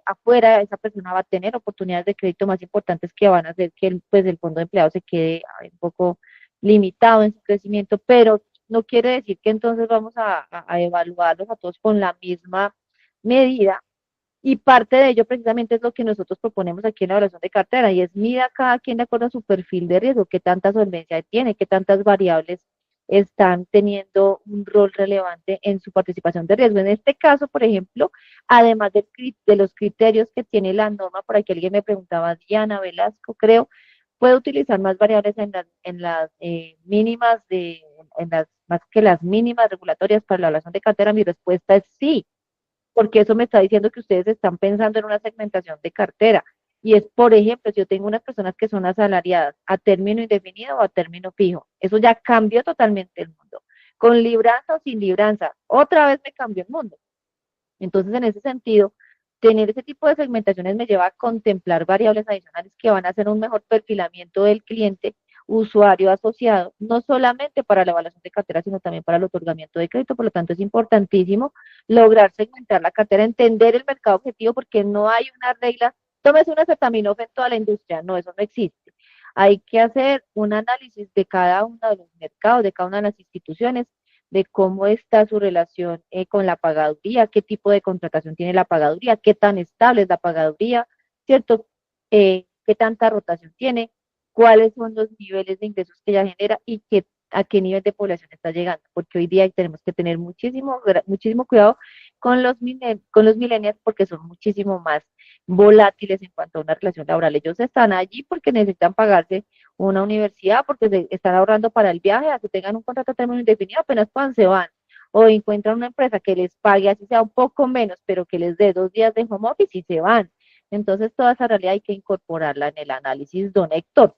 Afuera esa persona va a tener oportunidades de crédito más importantes que van a hacer que pues, el fondo de empleado se quede un poco limitado en su crecimiento, pero no quiere decir que entonces vamos a evaluarlos a todos con la misma medida, y parte de ello precisamente es lo que nosotros proponemos aquí en la evaluación de cartera, y es mida cada quien de acuerdo a su perfil de riesgo, qué tanta solvencia tiene, qué tantas variables están teniendo un rol relevante en su participación de riesgo. En este caso, por ejemplo, además de los criterios que tiene la norma, por aquí alguien me preguntaba, Diana Velasco, creo, ¿puede utilizar más variables en las mínimas, más que las mínimas regulatorias para la evaluación de cartera? Mi respuesta es sí, porque eso me está diciendo que ustedes están pensando en una segmentación de cartera. Y es, por ejemplo, si yo tengo unas personas que son asalariadas a término indefinido o a término fijo, eso ya cambió totalmente el mundo. Con libranza o sin libranza, otra vez me cambió el mundo. Entonces, en ese sentido, tener ese tipo de segmentaciones me lleva a contemplar variables adicionales que van a hacer un mejor perfilamiento del cliente, usuario asociado, no solamente para la evaluación de cartera, sino también para el otorgamiento de crédito. Por lo tanto, es importantísimo lograr segmentar la cartera, entender el mercado objetivo, porque no hay una regla, tómese un acetaminofén en toda la industria, no, eso no existe. Hay que hacer un análisis de cada uno de los mercados, de cada una de las instituciones, de cómo está su relación con la pagaduría, qué tipo de contratación tiene la pagaduría, qué tan estable es la pagaduría, ¿cierto? Qué tanta rotación tiene, cuáles son los niveles de ingresos que ella genera y a qué nivel de población está llegando, porque hoy día tenemos que tener muchísimo cuidado con los millennials porque son muchísimo más volátiles en cuanto a una relación laboral. Ellos están allí porque necesitan pagarse una universidad, porque se están ahorrando para el viaje, a que tengan un contrato a término indefinido, apenas cuando se van, o encuentran una empresa que les pague, así sea un poco menos, pero que les dé 2 días de home office y se van. Entonces, toda esa realidad hay que incorporarla en el análisis, don Héctor.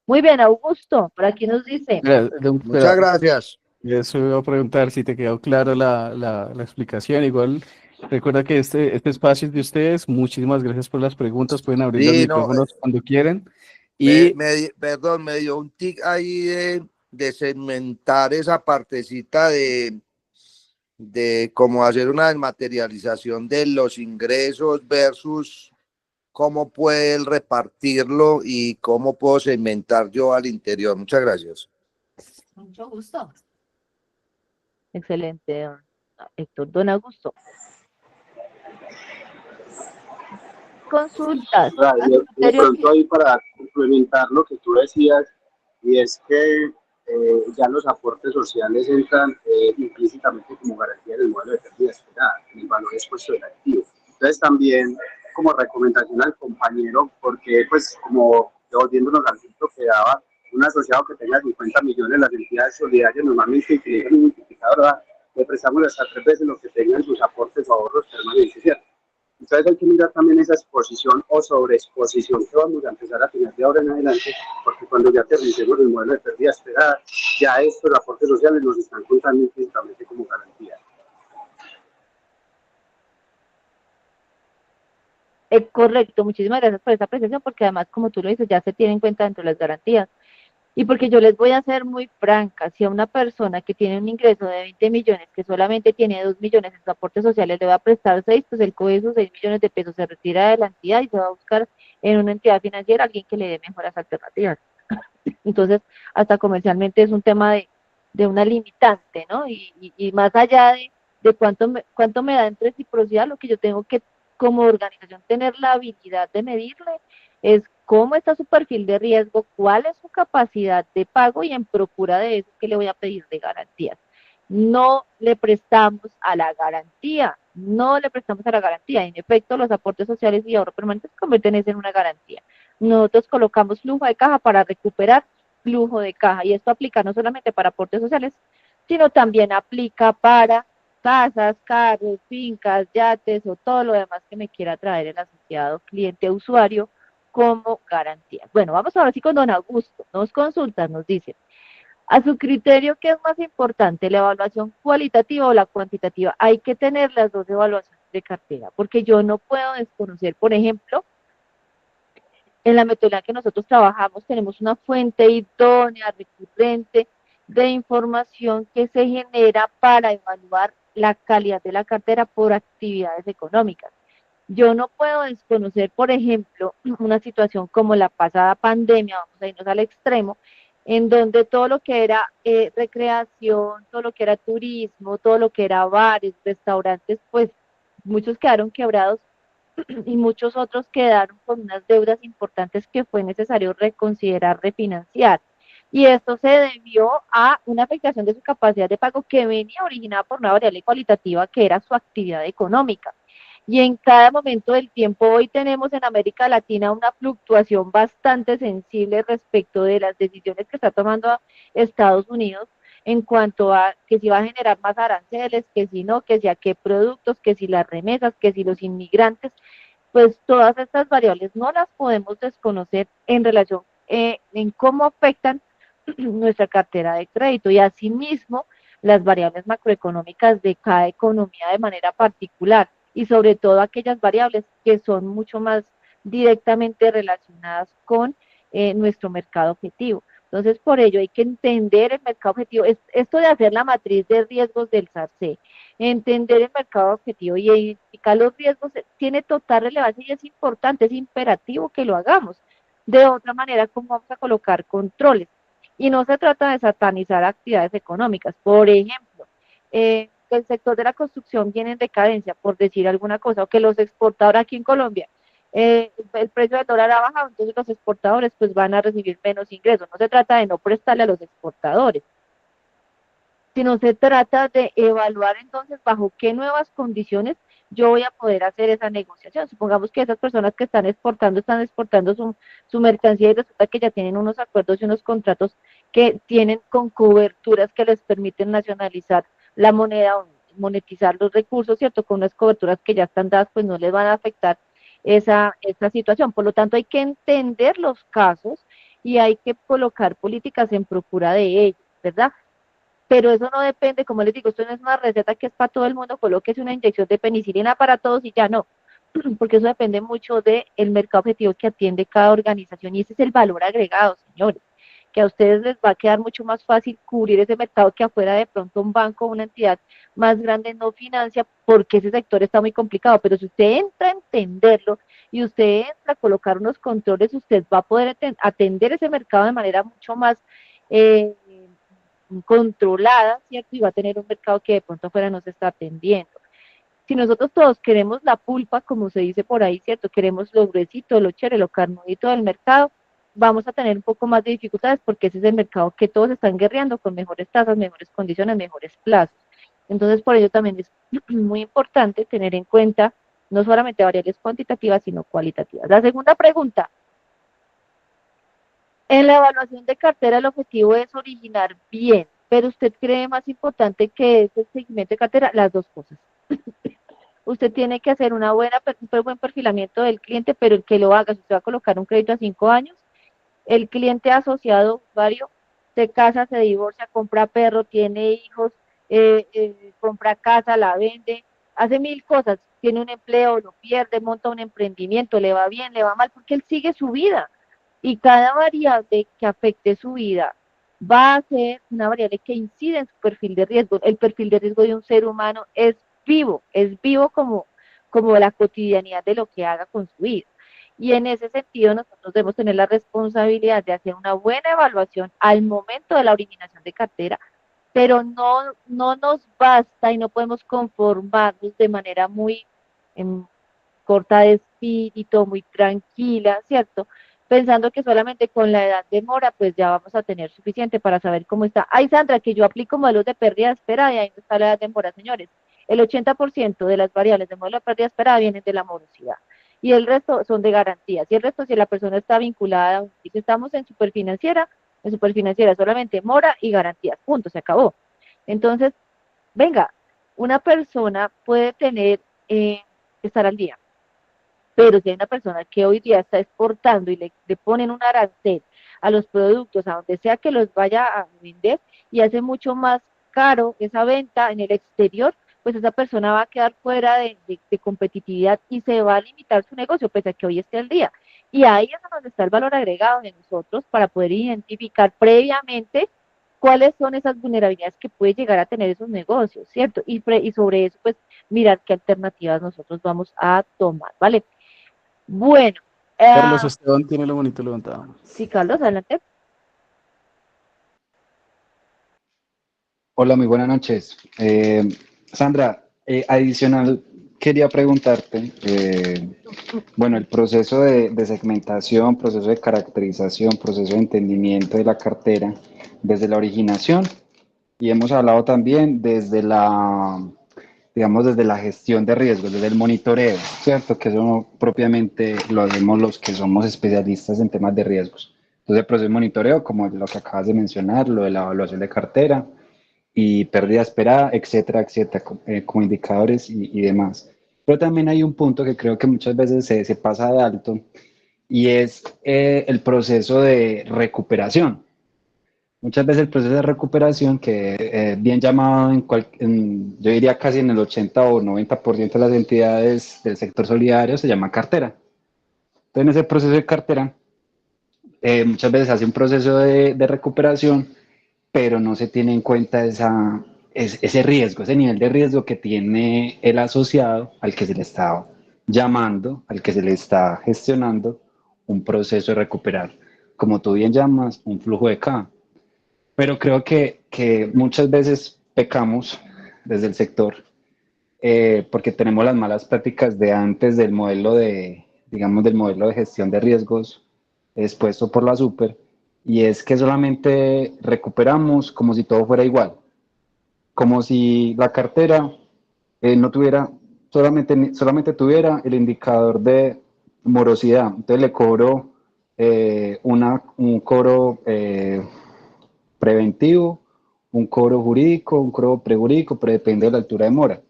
Muy bien, Augusto, por aquí nos dice.
Muchas gracias.
Eso iba a preguntar si te quedó clara la explicación. Igual, recuerda que este espacio es de ustedes. Muchísimas gracias por las preguntas. Pueden abrir los
Sí, no,
micrófonos cuando quieran. Y
perdón, me dio un tic ahí de segmentar esa partecita de cómo hacer una desmaterialización de los ingresos versus cómo puede él repartirlo y cómo puedo segmentar yo al interior. Muchas gracias.
Mucho gusto. Excelente, don Héctor. Don Augusto, consultas. A su
De
criterio,
pronto ahí para complementar lo que tú decías, y es que ya los aportes sociales entran implícitamente como garantía del modelo de pérdida esperada, en el valor expuesto del activo. Entonces también como recomendación al compañero, porque pues como devolviéndonos al ejemplo que daba, un asociado que tenga 50 millones, las entidades solidarias normalmente utilizan un multiplicador, ¿verdad? Le prestamos hasta 3 veces lo que tengan sus aportes o ahorros permanentes, ¿cierto? Entonces hay que mirar también esa exposición o sobreexposición que vamos a empezar a tener de ahora en adelante, porque cuando ya aterricemos el modelo de pérdida esperada, ya estos aportes sociales nos están contando implícitamente como garantía.
correcto, muchísimas gracias por esa apreciación, porque además, como tú lo dices, ya se tiene en cuenta dentro de las garantías. Y porque yo les voy a ser muy franca, si a una persona que tiene un ingreso de 20 millones, que solamente tiene 2 millones en sus aportes sociales, le va a prestar 6, pues él coge esos 6 millones de pesos, se retira de la entidad y se va a buscar en una entidad financiera alguien que le dé mejoras alternativas. Entonces, hasta comercialmente es un tema de una limitante, ¿no? Y más allá de cuánto me da en reciprocidad, lo que yo tengo que, como organización, tener la habilidad de medirle es cómo está su perfil de riesgo, cuál es su capacidad de pago y en procura de eso que le voy a pedir de garantías. No le prestamos a la garantía, no le prestamos a la garantía. En efecto, los aportes sociales y ahorro permanente se convierten en una garantía. Nosotros colocamos flujo de caja para recuperar flujo de caja y esto aplica no solamente para aportes sociales, sino también aplica para casas, carros, fincas, yates o todo lo demás que me quiera traer el asociado cliente usuario como garantía. Bueno, vamos ahora sí con don Augusto. Nos consultas, nos dice, a su criterio, ¿qué es más importante, la evaluación cualitativa o la cuantitativa? Hay que tener las dos evaluaciones de cartera, porque yo no puedo desconocer, por ejemplo, en la metodología que nosotros trabajamos tenemos una fuente idónea, recurrente de información que se genera para evaluar la calidad de la cartera por actividades económicas. Yo no puedo desconocer, por ejemplo, una situación como la pasada pandemia, vamos a irnos al extremo, en donde todo lo que era recreación, todo lo que era turismo, todo lo que era bares, restaurantes, pues muchos quedaron quebrados y muchos otros quedaron con unas deudas importantes que fue necesario reconsiderar, refinanciar. Y esto se debió a una afectación de su capacidad de pago que venía originada por una variable cualitativa que era su actividad económica. Y en cada momento del tiempo hoy tenemos en América Latina una fluctuación bastante sensible respecto de las decisiones que está tomando Estados Unidos en cuanto a que si va a generar más aranceles, que si no, que si a qué productos, que si las remesas, que si los inmigrantes, pues todas estas variables no las podemos desconocer en relación en cómo afectan nuestra cartera de crédito y asimismo las variables macroeconómicas de cada economía de manera particular y sobre todo aquellas variables que son mucho más directamente relacionadas con nuestro mercado objetivo. Entonces, por ello hay que entender el mercado objetivo. Esto de hacer la matriz de riesgos del SARC, entender el mercado objetivo y identificar los riesgos tiene total relevancia y es importante, es imperativo que lo hagamos. De otra manera, ¿cómo vamos a colocar controles? Y no se trata de satanizar actividades económicas. Por ejemplo, el sector de la construcción viene en decadencia, por decir alguna cosa, o que los exportadores aquí en Colombia, el precio del dólar ha bajado, entonces los exportadores pues van a recibir menos ingresos. No se trata de no prestarle a los exportadores, sino se trata de evaluar entonces bajo qué nuevas condiciones yo voy a poder hacer esa negociación. Supongamos que esas personas que están exportando su mercancía y resulta que ya tienen unos acuerdos y unos contratos que tienen con coberturas que les permiten nacionalizar la moneda o monetizar los recursos, ¿cierto? Con unas coberturas que ya están dadas, pues no les van a afectar esa situación. Por lo tanto, hay que entender los casos y hay que colocar políticas en procura de ellos, ¿verdad? Pero eso no depende, como les digo, esto no es una receta que es para todo el mundo, colóquese una inyección de penicilina para todos y ya no, porque eso depende mucho del mercado objetivo que atiende cada organización y ese es el valor agregado, señores. que a ustedes les va a quedar mucho más fácil cubrir ese mercado que afuera de pronto un banco o una entidad más grande no financia porque ese sector está muy complicado, pero si usted entra a entenderlo y usted entra a colocar unos controles, usted va a poder atender ese mercado de manera mucho más eh, controlada, ¿cierto? Y va a tener un mercado que de pronto afuera no se está atendiendo. Si nosotros todos queremos la pulpa, como se dice por ahí, ¿cierto? Queremos lo gruesito, lo chévere, lo carnudito del mercado, vamos a tener un poco más de dificultades porque ese es el mercado que todos están guerreando con mejores tasas, mejores condiciones, mejores plazos. Entonces, por ello también es muy importante tener en cuenta no solamente variables cuantitativas, sino cualitativas. La segunda pregunta, en la evaluación de cartera el objetivo es originar bien, pero usted cree más importante que ese seguimiento de cartera, las dos cosas. Usted tiene que hacer un buen perfilamiento del cliente, pero el que lo haga, si usted va a colocar un crédito a 5 años, el cliente asociado, usuario, se casa, se divorcia, compra perro, tiene hijos, compra casa, la vende, hace mil cosas, tiene un empleo, lo pierde, monta un emprendimiento, le va bien, le va mal, porque él sigue su vida. Y cada variable que afecte su vida va a ser una variable que incide en su perfil de riesgo. El perfil de riesgo de un ser humano es vivo como la cotidianidad de lo que haga con su vida. Y en ese sentido nosotros debemos tener la responsabilidad de hacer una buena evaluación al momento de la originación de cartera, pero no nos basta y no podemos conformarnos de manera muy corta de espíritu, muy tranquila, ¿cierto? Pensando que solamente con la edad de mora, pues ya vamos a tener suficiente para saber cómo está. Ay, Sandra, que yo aplico modelos de pérdida esperada y ahí no está la edad de mora, señores. El 80% de las variables de modelo de pérdida esperada vienen de la morosidad y el resto son de garantías. Y el resto, si la persona está vinculada, si estamos en superfinanciera solamente mora y garantías, punto, se acabó. Entonces, venga, una persona puede estar al día, pero si hay una persona que hoy día está exportando y le ponen un arancel a los productos, a donde sea que los vaya a vender, y hace mucho más caro esa venta en el exterior, pues esa persona va a quedar fuera de competitividad y se va a limitar su negocio, pese a que hoy esté al día. Y ahí es donde está el valor agregado de nosotros para poder identificar previamente cuáles son esas vulnerabilidades que puede llegar a tener esos negocios, ¿cierto? Y sobre eso, pues, mirar qué alternativas nosotros vamos a tomar, ¿vale? Bueno,
Carlos Esteban tiene lo bonito levantado.
sí, Carlos, adelante.
Hola, muy buenas noches. Sandra, adicional, quería preguntarte, bueno, el proceso de segmentación, proceso de caracterización, proceso de entendimiento de la cartera, desde la originación, y hemos hablado también desde digamos, desde la gestión de riesgos, desde el monitoreo, ¿cierto? Que eso propiamente lo hacemos los que somos especialistas en temas de riesgos. Entonces, el proceso de monitoreo, como lo que acabas de mencionar, lo de la evaluación de cartera, y pérdida esperada, etcétera, etcétera, como indicadores y demás. Pero también hay un punto que creo que muchas veces se pasa de alto y es el proceso de recuperación. Muchas veces el proceso de recuperación, que bien llamado yo diría casi en el 80 o 90% de las entidades del sector solidario, se llama cartera. Entonces, en ese proceso de cartera, muchas veces hace un proceso de recuperación, pero no se tiene en cuenta ese riesgo, ese nivel de riesgo que tiene el asociado al que se le está llamando, al que se le está gestionando un proceso de recuperar, como tú bien llamas, un flujo de caja. Pero creo que muchas veces pecamos desde el sector porque tenemos las malas prácticas de antes del modelo digamos, del modelo de gestión de riesgos expuesto por la Super, y es que solamente recuperamos como si todo fuera igual, como si la cartera no tuviera, solamente tuviera el indicador de morosidad. Entonces le cobro un cobro preventivo, un cobro jurídico, un cobro prejurídico, pero depende de la altura de mora.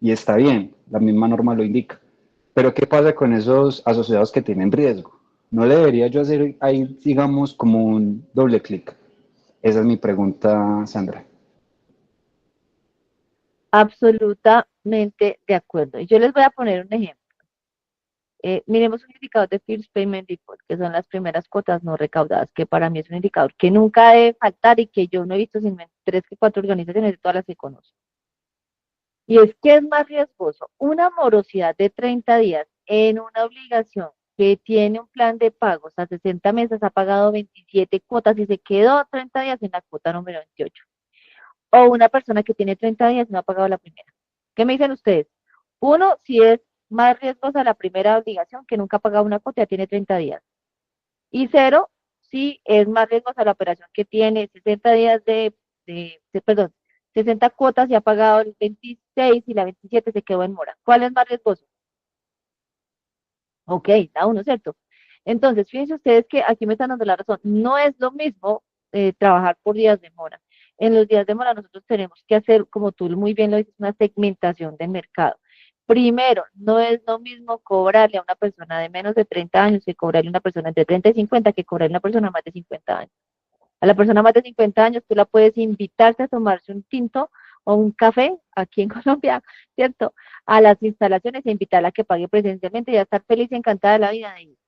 Y está bien, la misma norma lo indica. Pero ¿qué pasa con esos asociados que tienen riesgo? ¿No le debería yo hacer ahí, digamos, como un doble clic? Esa es mi pregunta, Sandra.
Absolutamente de acuerdo. Y yo les voy a poner un ejemplo. Miremos un indicador de First Payment Report, que son las primeras cuotas no recaudadas, que para mí es un indicador que nunca debe faltar y que yo no he visto sino en 3 que 4 organizaciones de todas las que conozco. Y es que es más riesgoso una morosidad de 30 días en una obligación que tiene un plan de pagos a 60 meses, ha pagado 27 cuotas y se quedó 30 días en la cuota número 28. O una persona que tiene 30 días y no ha pagado la primera. ¿Qué me dicen ustedes? Uno, si es más riesgosa la primera obligación que nunca ha pagado una cuota, ya tiene 30 días. Y cero, si es más riesgosa la operación que tiene 60 días perdón, 60 cuotas y ha pagado el 26 y la 27 se quedó en mora. ¿Cuál es más riesgoso? Ok, da uno, ¿cierto? Entonces, fíjense ustedes que aquí me están dando la razón. No es lo mismo trabajar por días de mora. En los días de mora nosotros tenemos que hacer, como tú muy bien lo dices, una segmentación del mercado. Primero, no es lo mismo cobrarle a una persona de menos de 30 años que cobrarle a una persona de 30 y 50 que cobrarle a una persona más de 50 años. A la persona más de 50 años tú la puedes invitarse a tomarse un tinto o un café aquí en Colombia, ¿cierto? A las instalaciones e invitarla a que pague presencialmente y a estar feliz y encantada de la vida de ellos.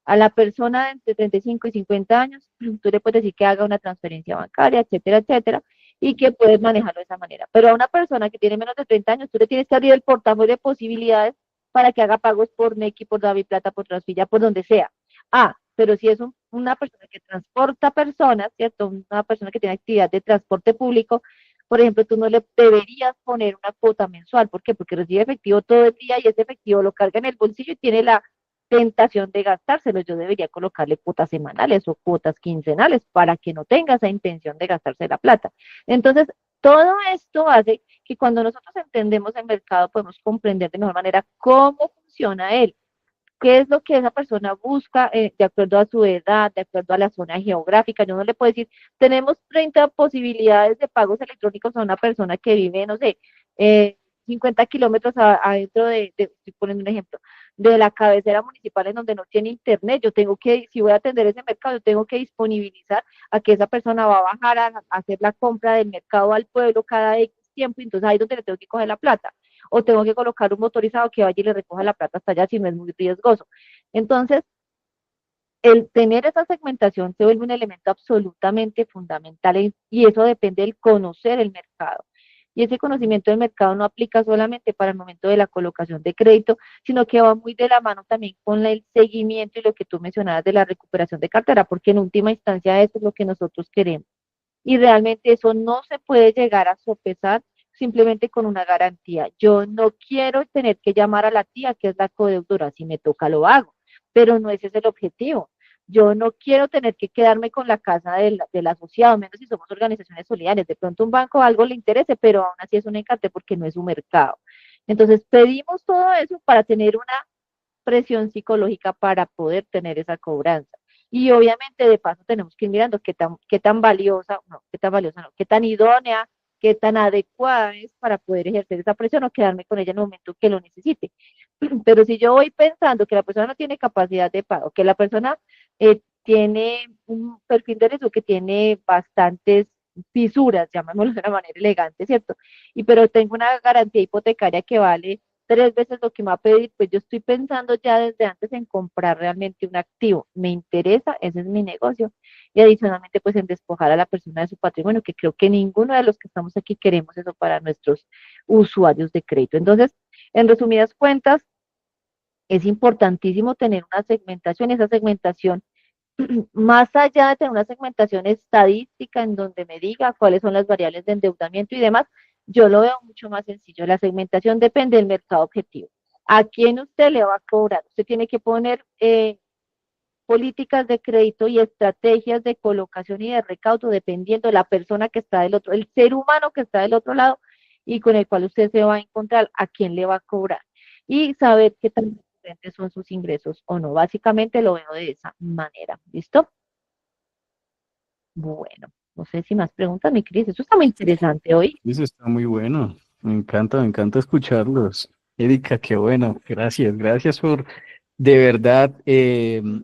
A la persona de entre 35 y 50 años, tú le puedes decir que haga una transferencia bancaria, etcétera, etcétera, y que puedes manejarlo de esa manera. Pero a una persona que tiene menos de 30 años, tú le tienes que abrir el portafolio de posibilidades para que haga pagos por Nequi, por Plata, por Transfilla, por donde sea. Ah, pero si es una persona que transporta personas, ¿cierto? Una persona que tiene actividad de transporte público, por ejemplo, tú no le deberías poner una cuota mensual. ¿Por qué? Porque recibe efectivo todo el día y ese efectivo lo carga en el bolsillo y tiene la tentación de gastárselo. Yo debería colocarle cuotas semanales o cuotas quincenales para que no tenga esa intención de gastarse la plata. Entonces, todo esto hace que cuando nosotros entendemos el mercado podemos comprender de mejor manera cómo funciona él, qué es lo que esa persona busca de acuerdo a su edad, de acuerdo a la zona geográfica. Yo no le puedo decir, tenemos 30 posibilidades de pagos electrónicos a una persona que vive, no sé, 50 kilómetros adentro estoy poniendo un ejemplo, de la cabecera municipal en donde no tiene internet. Yo tengo que, si voy a atender ese mercado, yo tengo que disponibilizar a que esa persona va a bajar a hacer la compra del mercado al pueblo cada X tiempo, entonces ahí es donde le tengo que coger la plata o tengo que colocar un motorizado que vaya y le recoja la plata hasta allá si no es muy riesgoso. Entonces, el tener esa segmentación se vuelve un elemento absolutamente fundamental y eso depende del conocer el mercado. Y ese conocimiento del mercado no aplica solamente para el momento de la colocación de crédito, sino que va muy de la mano también con el seguimiento y lo que tú mencionabas de la recuperación de cartera, porque en última instancia eso es lo que nosotros queremos. Y realmente eso no se puede llegar a sopesar simplemente con una garantía. Yo no quiero tener que llamar a la tía que es la codeudora, si me toca lo hago, pero no ese es el objetivo. Yo no quiero tener que quedarme con la casa del asociado, menos si somos organizaciones solidarias. De pronto un banco algo le interese, pero aún así es un encarte porque no es un mercado. Entonces pedimos todo eso para tener una presión psicológica para poder tener esa cobranza. Y obviamente de paso tenemos que ir mirando qué tan valiosa, no, qué tan valiosa, no, qué tan idónea, qué tan adecuada es para poder ejercer esa presión o quedarme con ella en el momento que lo necesite. Pero si yo voy pensando que la persona no tiene capacidad de pago, que la persona tiene un perfil de riesgo que tiene bastantes fisuras, llamémoslo de una manera elegante, ¿cierto? Y pero tengo una garantía hipotecaria que vale 3 veces lo que me va a pedir, pues yo estoy pensando ya desde antes en comprar realmente un activo. Me interesa, ese es mi negocio. Y adicionalmente, pues en despojar a la persona de su patrimonio, que creo que ninguno de los que estamos aquí queremos eso para nuestros usuarios de crédito. Entonces, en resumidas cuentas, es importantísimo tener una segmentación y esa segmentación, más allá de tener una segmentación estadística en donde me diga cuáles son las variables de endeudamiento y demás, yo lo veo mucho más sencillo. La segmentación depende del mercado objetivo. ¿A quién usted le va a cobrar? Usted tiene que poner políticas de crédito y estrategias de colocación y de recaudo dependiendo de la persona que está del otro, el ser humano que está del otro lado y con el cual usted se va a encontrar, a quién le va a cobrar y saber qué tan diferentes son sus ingresos o no. Básicamente lo veo de esa manera. ¿Listo? Bueno, no sé si más preguntas, mi Cris. Eso está muy interesante hoy.
Eso está muy bueno. Me encanta escucharlos. Erika, qué bueno. Gracias, gracias por de verdad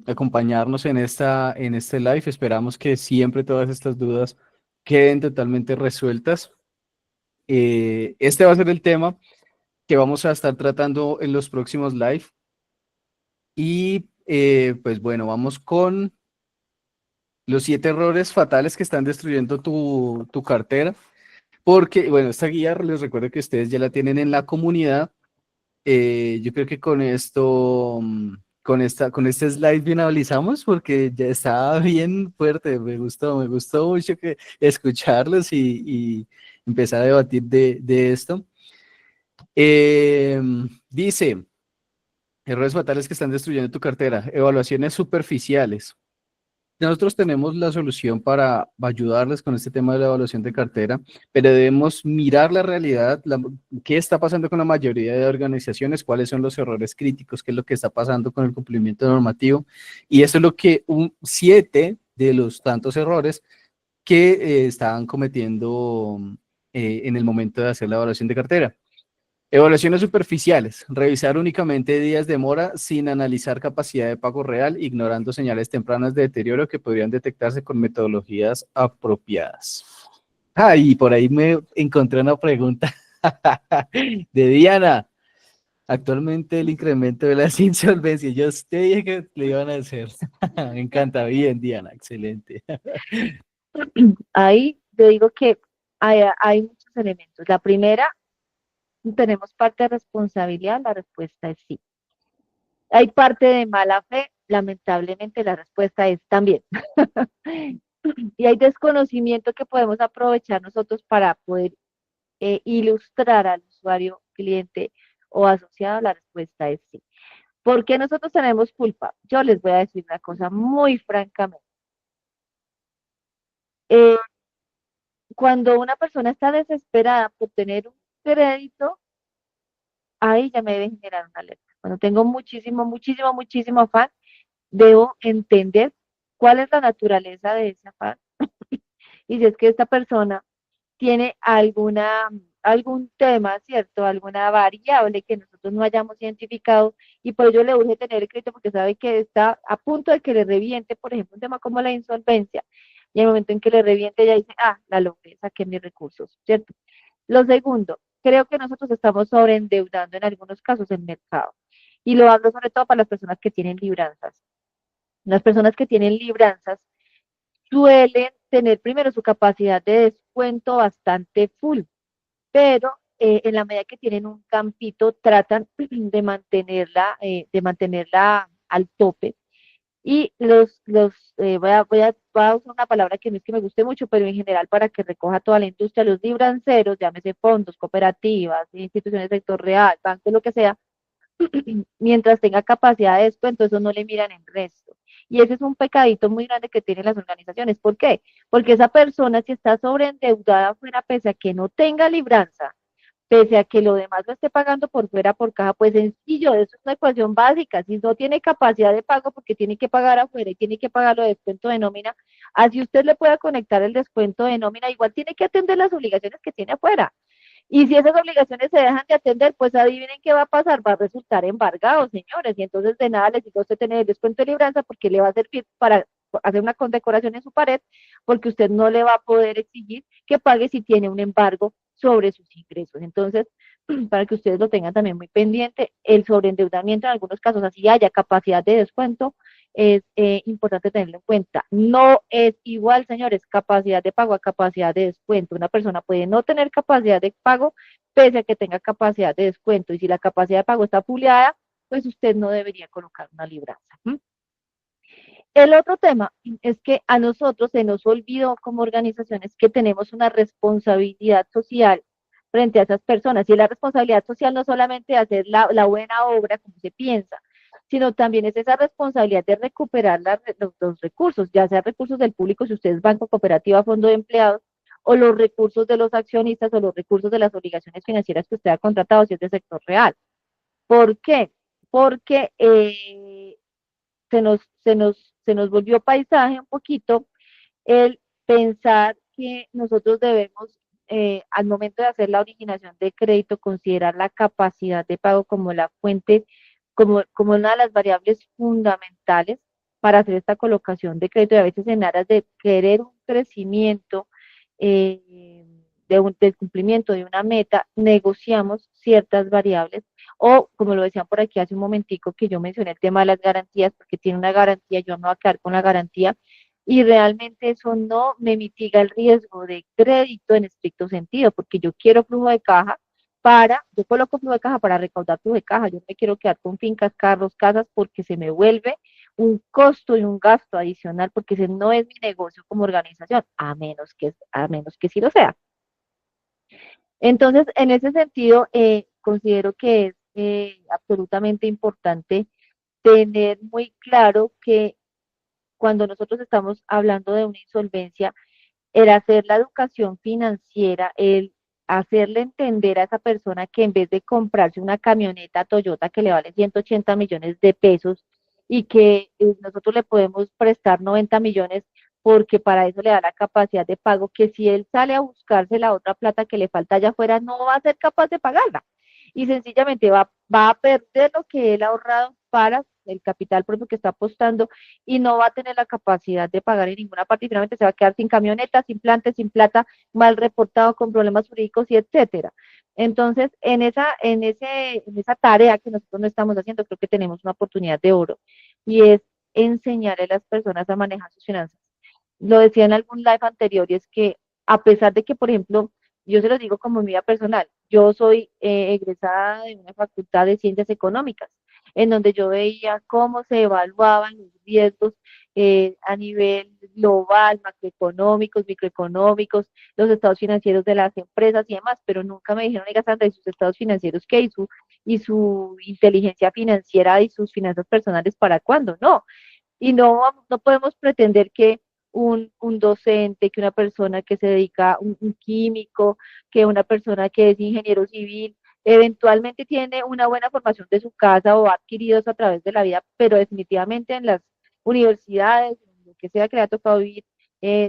acompañarnos en este live. Esperamos que siempre todas estas dudas queden totalmente resueltas. Este va a ser el tema que vamos a estar tratando en los próximos live. Y pues bueno, vamos con los 7 errores fatales que están destruyendo tu cartera. Porque, bueno, esta guía les recuerdo que ustedes ya la tienen en la comunidad. Yo creo que con esto, con este slide finalizamos porque ya estaba bien fuerte. Me gustó mucho escucharlos y empezar a debatir de esto. Dice, errores fatales que están destruyendo tu cartera, evaluaciones superficiales. Nosotros tenemos la solución para ayudarles con este tema de la evaluación de cartera, pero debemos mirar la realidad, qué está pasando con la mayoría de organizaciones, cuáles son los errores críticos, qué es lo que está pasando con el cumplimiento normativo. Y eso es lo que 7 de los tantos errores que estaban cometiendo en el momento de hacer la evaluación de cartera. Evaluaciones superficiales, revisar únicamente días de mora sin analizar capacidad de pago real, ignorando señales tempranas de deterioro que podrían detectarse con metodologías apropiadas. Ah, y por ahí me encontré una pregunta de Diana. Actualmente el incremento de las insolvencias, yo te dije que le iban a hacer. Me encanta, bien, Diana, excelente.
Ahí yo digo que hay muchos elementos. La primera, tenemos parte de responsabilidad, la respuesta es sí. Hay parte de mala fe, lamentablemente la respuesta es también. Y hay desconocimiento que podemos aprovechar nosotros para poder ilustrar al usuario, cliente o asociado, la respuesta es sí. ¿Por qué nosotros tenemos culpa? Yo les voy a decir una cosa muy francamente. Eh, Cuando una persona está desesperada por tener un crédito, ahí ya me debe generar una alerta. Cuando tengo muchísimo afán, debo entender cuál es la naturaleza de ese afán y si es que esta persona tiene algún tema, ¿cierto? Alguna variable que nosotros no hayamos identificado y por ello le urge tener el crédito porque sabe que está a punto de que le reviente, por ejemplo, un tema como la insolvencia. Y en el momento en que le reviente, ya dice, la logré, saqué mis recursos, ¿cierto? Lo segundo, creo que nosotros estamos sobreendeudando en algunos casos el mercado. Y lo hablo sobre todo para las personas que tienen libranzas. Las personas que tienen libranzas suelen tener primero su capacidad de descuento bastante full, pero en la medida que tienen un campito tratan de mantenerla al tope. Y voy a usar una palabra que no es que me guste mucho, pero en general para que recoja toda la industria, los libranceros, llámese fondos, cooperativas, instituciones del sector real, bancos, lo que sea, mientras tenga capacidad de descuento, eso no le miran en resto. Y ese es un pecadito muy grande que tienen las organizaciones. ¿Por qué? Porque esa persona, si está sobreendeudada fuera, pese a que no tenga libranza, pese a que lo demás lo esté pagando por fuera por caja, pues sencillo, eso es una ecuación básica. Si no tiene capacidad de pago porque tiene que pagar afuera y tiene que pagar lo de descuento de nómina, así usted le pueda conectar el descuento de nómina, igual tiene que atender las obligaciones que tiene afuera. Y si esas obligaciones se dejan de atender, pues adivinen qué va a pasar, va a resultar embargado, señores, y entonces de nada les digo a usted tener el descuento de libranza porque le va a servir para hacer una condecoración en su pared, porque usted no le va a poder exigir que pague si tiene un embargo sobre sus ingresos. Entonces, para que ustedes lo tengan también muy pendiente, el sobreendeudamiento en algunos casos, así haya capacidad de descuento, es importante tenerlo en cuenta. No es igual, señores, capacidad de pago a capacidad de descuento. Una persona puede no tener capacidad de pago pese a que tenga capacidad de descuento. Y si la capacidad de pago está fuleada, pues usted no debería colocar una libranza. El otro tema es que a nosotros se nos olvidó como organizaciones que tenemos una responsabilidad social frente a esas personas. Y la responsabilidad social no solamente de hacer la buena obra como se piensa, sino también es esa responsabilidad de recuperar los recursos, ya sea recursos del público, si usted es banco, cooperativa, fondo de empleados, o los recursos de los accionistas o los recursos de las obligaciones financieras que usted ha contratado si es del sector real. ¿Por qué? Porque se nos volvió paisaje un poquito el pensar que nosotros debemos, al momento de hacer la originación de crédito, considerar la capacidad de pago como la fuente, como una de las variables fundamentales para hacer esta colocación de crédito y a veces en aras de querer un crecimiento del cumplimiento de una meta, negociamos ciertas variables, o como lo decían por aquí hace un momentico que yo mencioné el tema de las garantías, porque tiene una garantía, yo me voy a quedar con la garantía, y realmente eso no me mitiga el riesgo de crédito en estricto sentido, porque yo quiero flujo de caja yo coloco flujo de caja para recaudar flujo de caja, yo no me quiero quedar con fincas, carros, casas, porque se me vuelve un costo y un gasto adicional, porque ese no es mi negocio como organización, a menos que sí lo sea. Entonces, en ese sentido, considero que es absolutamente importante tener muy claro que cuando nosotros estamos hablando de una insolvencia, el hacer la educación financiera, el hacerle entender a esa persona que en vez de comprarse una camioneta Toyota que le vale 180 millones de pesos y que nosotros le podemos prestar 90 millones porque para eso le da la capacidad de pago, que si él sale a buscarse la otra plata que le falta allá afuera, no va a ser capaz de pagarla. Y sencillamente va a perder lo que él ha ahorrado para el capital propio que está apostando y no va a tener la capacidad de pagar en ninguna parte y finalmente se va a quedar sin camioneta, sin plantes, sin plata, mal reportado, con problemas jurídicos y etcétera. Entonces, en esa tarea que nosotros no estamos haciendo, creo que tenemos una oportunidad de oro y es enseñar a las personas a manejar sus finanzas. Lo decía en algún live anterior y es que a pesar de que, por ejemplo, yo se los digo como mi vida personal, yo soy egresada de una facultad de ciencias económicas, en donde yo veía cómo se evaluaban los riesgos a nivel global, macroeconómicos, microeconómicos, los estados financieros de las empresas y demás, pero nunca me dijeron, oiga, Sandra, ¿y sus estados financieros qué? ¿Y su inteligencia financiera y sus finanzas personales para cuándo? No, y no podemos pretender que un docente, que una persona que se dedica, un químico, que una persona que es ingeniero civil, eventualmente tiene una buena formación de su casa o ha adquirido eso a través de la vida, pero definitivamente en las universidades, en lo que sea que le ha tocado vivir,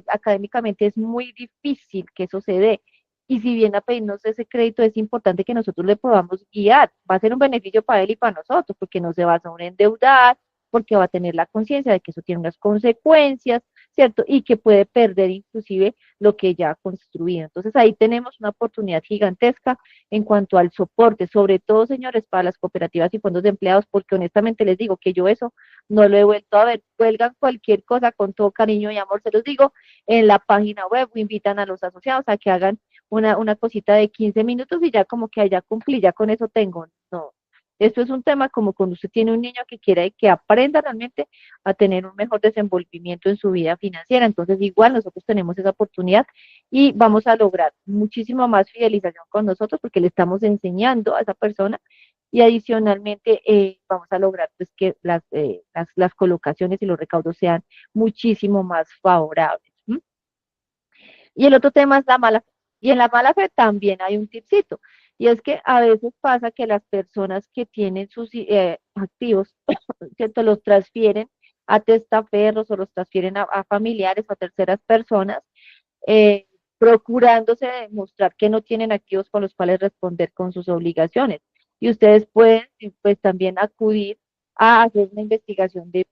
académicamente es muy difícil que eso se dé. Y si viene a pedirnos ese crédito, es importante que nosotros le podamos guiar. Va a ser un beneficio para él y para nosotros, porque no se va a endeudar, porque va a tener la conciencia de que eso tiene unas consecuencias, ¿cierto? Y que puede perder inclusive lo que ya ha construido. Entonces ahí tenemos una oportunidad gigantesca en cuanto al soporte, sobre todo, señores, para las cooperativas y fondos de empleados, porque honestamente les digo que yo eso no lo he vuelto a ver. Cuelgan cualquier cosa con todo cariño y amor, se los digo, en la página web, o invitan a los asociados a que hagan una cosita de 15 minutos y ya como que ya cumplí, ya con eso tengo. No, esto es un tema como cuando usted tiene un niño que quiere que aprenda realmente a tener un mejor desenvolvimiento en su vida financiera. Entonces, igual nosotros tenemos esa oportunidad y vamos a lograr muchísimo más fidelización con nosotros porque le estamos enseñando a esa persona y adicionalmente vamos a lograr pues que las colocaciones y los recaudos sean muchísimo más favorables. ¿M? Y el otro tema es la mala fe. Y en la mala fe también hay un tipcito. Y es que a veces pasa que las personas que tienen sus activos, ¿cierto? Los transfieren a testaferros o los transfieren a familiares o a terceras personas, eh, procurándose demostrar que no tienen activos con los cuales responder con sus obligaciones. Y ustedes pueden, pues, también acudir a hacer una investigación de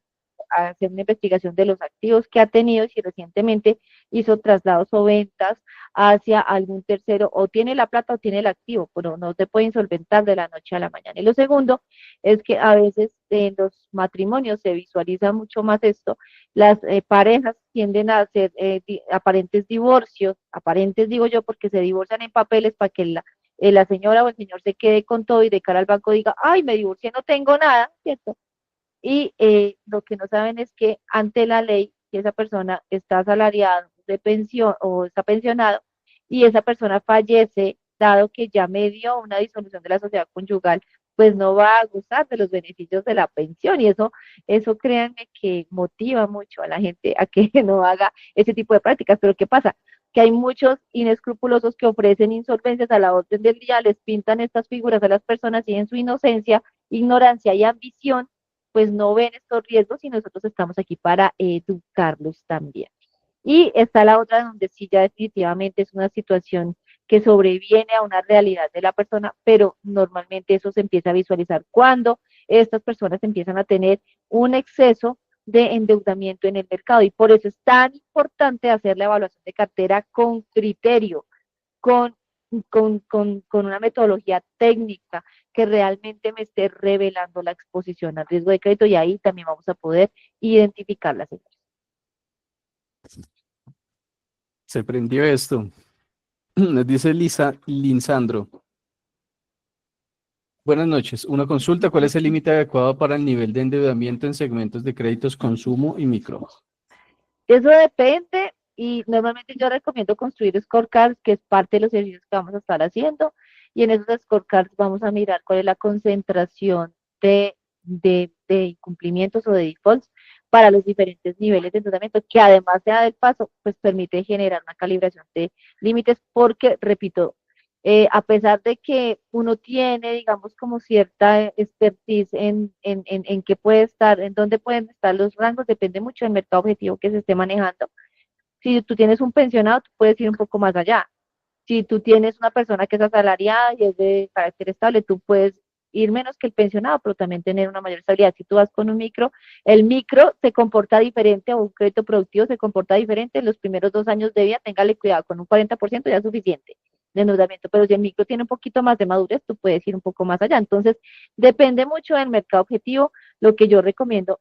los activos que ha tenido y si recientemente hizo traslados o ventas hacia algún tercero, o tiene la plata o tiene el activo, pero no se puede insolventar de la noche a la mañana. Y lo segundo es que a veces en los matrimonios se visualiza mucho más esto, las parejas tienden a hacer aparentes divorcios, aparentes digo yo porque se divorcian en papeles para que la señora o el señor se quede con todo y de cara al banco diga, ay, me divorcié, no tengo nada, ¿cierto? Y lo que no saben es que ante la ley, si esa persona está asalariado de pensión o está pensionado y esa persona fallece, dado que ya me dio una disolución de la sociedad conyugal, pues no va a gozar de los beneficios de la pensión y eso créanme que motiva mucho a la gente a que no haga ese tipo de prácticas. Pero ¿qué pasa? Que hay muchos inescrupulosos que ofrecen insolvencias a la orden del día, les pintan estas figuras a las personas y en su inocencia, ignorancia y ambición pues no ven estos riesgos y nosotros estamos aquí para educarlos también. Y está la otra donde sí ya definitivamente es una situación que sobreviene a una realidad de la persona, pero normalmente eso se empieza a visualizar cuando estas personas empiezan a tener un exceso de endeudamiento en el mercado y por eso es tan importante hacer la evaluación de cartera con criterio, con con una metodología técnica que realmente me esté revelando la exposición al riesgo de crédito, y ahí también vamos a poder identificar las señales.
Se prendió esto. Nos dice Linsandro. Buenas noches. Una consulta. ¿Cuál es el límite adecuado para el nivel de endeudamiento en segmentos de créditos consumo y micro?
Eso depende, y normalmente yo recomiendo construir scorecards, que es parte de los ejercicios que vamos a estar haciendo, y en esos scorecards vamos a mirar cuál es la concentración de incumplimientos o de defaults para los diferentes niveles de endeudamiento, que además sea del paso, pues permite generar una calibración de límites, porque, repito, a pesar de que uno tiene, digamos, como cierta expertise en qué puede estar, en dónde pueden estar los rangos, depende mucho del mercado objetivo que se esté manejando. Si tú tienes un pensionado, tú puedes ir un poco más allá. Si tú tienes una persona que es asalariada y es de carácter estable, tú puedes ir menos que el pensionado, pero también tener una mayor estabilidad. Si tú vas con un micro, el micro se comporta diferente, o un crédito productivo se comporta diferente en los primeros 2 años de vida. Téngale cuidado, con un 40% ya es suficiente de endeudamiento, pero si el micro tiene un poquito más de madurez, tú puedes ir un poco más allá. Entonces, depende mucho del mercado objetivo. Lo que yo recomiendo,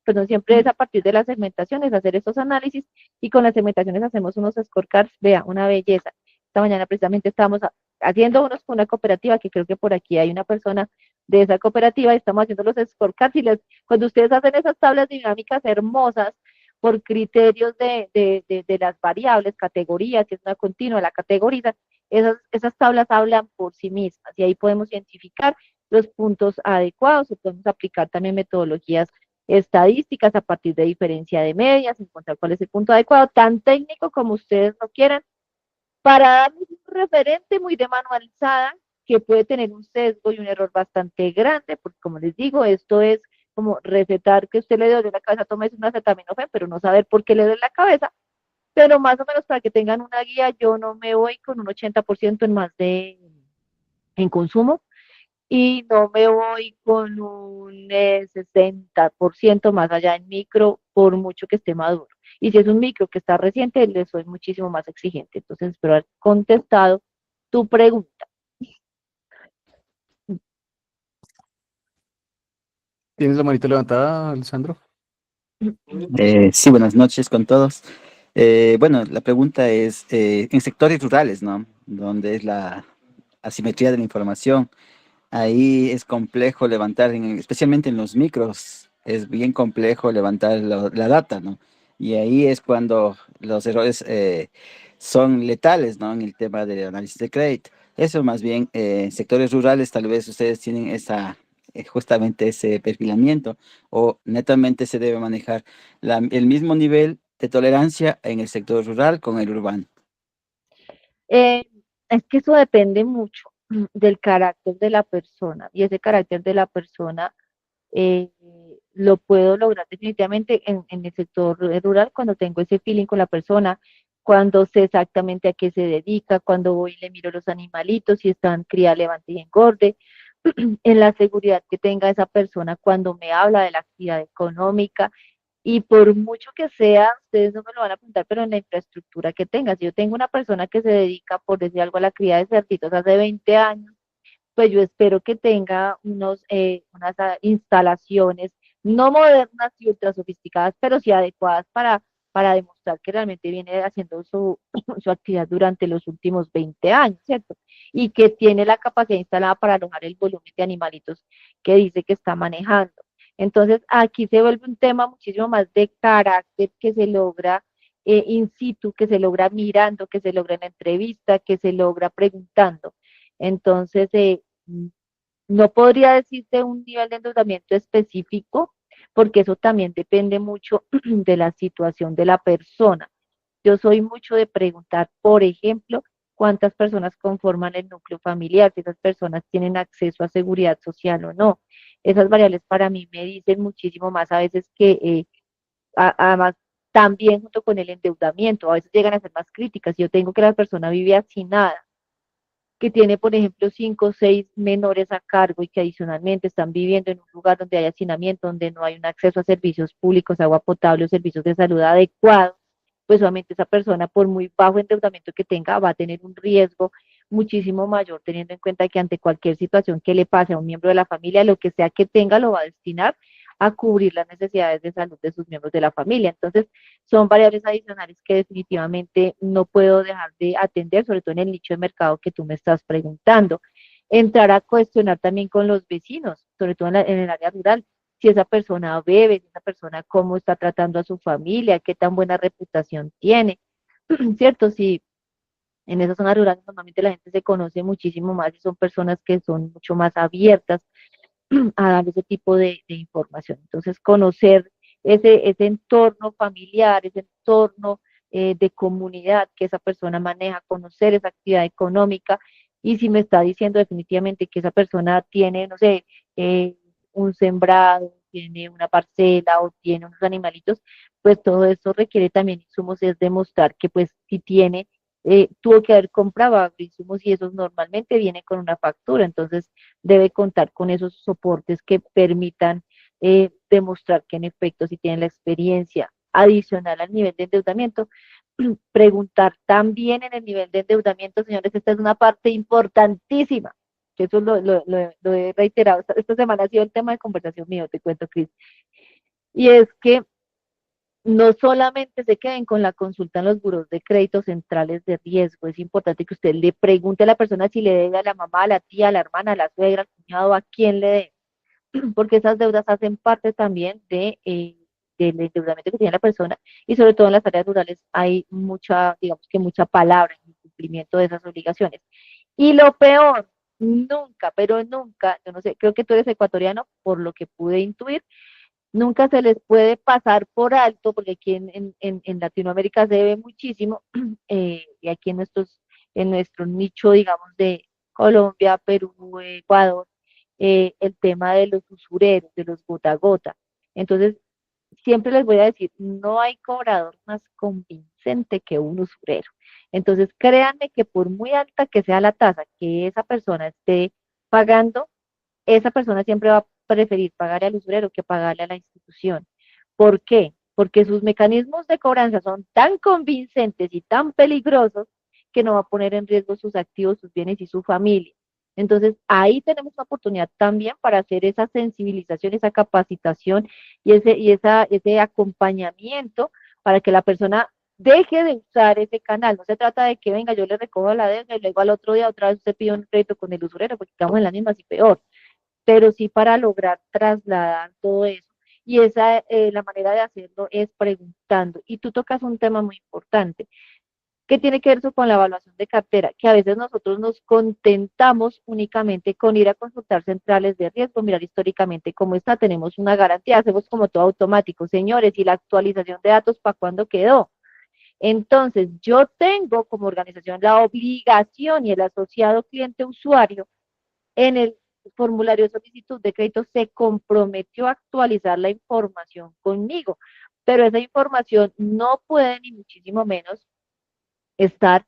perdón, siempre es a partir de las segmentaciones, hacer estos análisis, y con las segmentaciones hacemos unos scorecards, vea, una belleza. Esta mañana precisamente estábamos haciendo unos con una cooperativa, que creo que por aquí hay una persona de esa cooperativa, y estamos haciendo los scorecards, y cuando ustedes hacen esas tablas dinámicas hermosas por criterios de las variables, categorías, si es una continua, la categoriza, esas tablas hablan por sí mismas, y ahí podemos identificar los puntos adecuados, o podemos aplicar también metodologías estadísticas a partir de diferencia de medias, encontrar cuál es el punto adecuado, tan técnico como ustedes lo quieran, para darles un referente muy de mano alzada, que puede tener un sesgo y un error bastante grande, porque, como les digo, esto es como recetar que usted le duele la cabeza, tómese un acetaminofén, pero no saber por qué le duele la cabeza. Pero más o menos, para que tengan una guía, yo no me voy con un 80% en más en consumo, y no me voy con un 60% más allá en micro, por mucho que esté maduro. Y si es un micro que está reciente, le soy muchísimo más exigente. Entonces, espero haber contestado tu pregunta.
¿Tienes la manita levantada, Alessandro?
Sí, buenas noches con todos. Bueno, la pregunta es, en sectores rurales, ¿no? Donde es la asimetría de la información, ahí es complejo levantar, especialmente en los micros, es bien complejo levantar la data, ¿no? Y ahí es cuando los errores son letales, ¿no? En el tema del análisis de crédito. Eso más bien, en sectores rurales tal vez ustedes tienen justamente ese perfilamiento, o netamente se debe manejar el mismo nivel de tolerancia en el sector rural con el urbano.
Eh, es que eso depende mucho del carácter de la persona, y ese carácter de la persona eh, lo puedo lograr definitivamente en el sector rural, cuando tengo ese feeling con la persona, cuando sé exactamente a qué se dedica, cuando voy y le miro los animalitos, si están cría, levante y engorde, en la seguridad que tenga esa persona cuando me habla de la actividad económica. Y por mucho que sea, ustedes no me lo van a preguntar, pero en la infraestructura que tenga. Si yo tengo una persona que se dedica, por decir algo, a la cría de cerditos hace 20 años, pues yo espero que tenga unas instalaciones no modernas y ultra sofisticadas, pero sí adecuadas para demostrar que realmente viene haciendo su actividad durante los últimos 20 años, ¿cierto? Y que tiene la capacidad instalada para alojar el volumen de animalitos que dice que está manejando. Entonces, aquí se vuelve un tema muchísimo más de carácter, que se logra in situ, que se logra mirando, que se logra en la entrevista, que se logra preguntando. Entonces, no podría decirte un nivel de endeudamiento específico, porque eso también depende mucho de la situación de la persona. Yo soy mucho de preguntar, por ejemplo, cuántas personas conforman el núcleo familiar, si esas personas tienen acceso a seguridad social o no. Esas variables para mí me dicen muchísimo más a veces que, además, también junto con el endeudamiento, a veces llegan a ser más críticas. Yo tengo que la persona vive hacinada, que tiene, por ejemplo, 5 o 6 menores a cargo, y que adicionalmente están viviendo en un lugar donde hay hacinamiento, donde no hay un acceso a servicios públicos, agua potable o servicios de salud adecuados, pues obviamente esa persona, por muy bajo endeudamiento que tenga, va a tener un riesgo muchísimo mayor, teniendo en cuenta que ante cualquier situación que le pase a un miembro de la familia, lo que sea que tenga, lo va a destinar a cubrir las necesidades de salud de sus miembros de la familia. Entonces, son variables adicionales que definitivamente no puedo dejar de atender, sobre todo en el nicho de mercado que tú me estás preguntando. Entrar a cuestionar también con los vecinos, sobre todo en el área rural, si esa persona bebe, si esa persona cómo está tratando a su familia, qué tan buena reputación tiene, ¿cierto? Si en esas zonas rurales normalmente la gente se conoce muchísimo más y son personas que son mucho más abiertas a dar ese tipo de información. Entonces, conocer ese entorno familiar, ese entorno de comunidad que esa persona maneja, conocer esa actividad económica y si me está diciendo definitivamente que esa persona tiene, no sé, un sembrado, tiene una parcela o tiene unos animalitos, pues todo eso requiere también insumos, es demostrar que pues si tiene, tuvo que haber comprado insumos y esos normalmente vienen con una factura, entonces debe contar con esos soportes que permitan demostrar que en efecto si tienen la experiencia adicional al nivel de endeudamiento. Preguntar también en el nivel de endeudamiento, señores, esta es una parte importantísima, que eso lo he reiterado, esta semana ha sido el tema de conversación mío, te cuento, Cris, y es que no solamente se queden con la consulta en los buros de créditos centrales de riesgo, es importante que usted le pregunte a la persona si le debe a la mamá, a la tía, a la hermana, a la suegra, al cuñado, a quién le debe, porque esas deudas hacen parte también del endeudamiento que tiene la persona y sobre todo en las áreas rurales hay mucha, digamos que mucha palabra en el cumplimiento de esas obligaciones. Y lo peor, nunca, pero nunca, yo no sé, creo que tú eres ecuatoriano, por lo que pude intuir, nunca se les puede pasar por alto, porque aquí en Latinoamérica se ve muchísimo, y aquí en nuestro nicho, digamos, de Colombia, Perú, Ecuador, el tema de los usureros, de los gota a gota. Entonces, siempre les voy a decir, no hay cobrador más convincente que un usurero. Entonces, créanme que por muy alta que sea la tasa que esa persona esté pagando, esa persona siempre va a preferir pagarle al usurero que pagarle a la institución. ¿Por qué? Porque sus mecanismos de cobranza son tan convincentes y tan peligrosos que no va a poner en riesgo sus activos, sus bienes y su familia. Entonces, ahí tenemos una oportunidad también para hacer esa sensibilización, esa capacitación ese acompañamiento para que la persona deje de usar ese canal. No se trata de que venga, yo le recojo la deuda y luego al otro día otra vez usted pide un crédito con el usurero, porque estamos en las mismas y peor, pero sí para lograr trasladar todo eso. Y la manera de hacerlo es preguntando. Y tú tocas un tema muy importante, que tiene que ver eso con la evaluación de cartera, que a veces nosotros nos contentamos únicamente con ir a consultar centrales de riesgo, mirar históricamente cómo está, tenemos una garantía, hacemos como todo automático, señores, y la actualización de datos, ¿para cuándo quedó? Entonces, yo tengo como organización la obligación y el asociado cliente usuario en el formulario de solicitud de crédito se comprometió a actualizar la información conmigo, pero esa información no puede ni muchísimo menos estar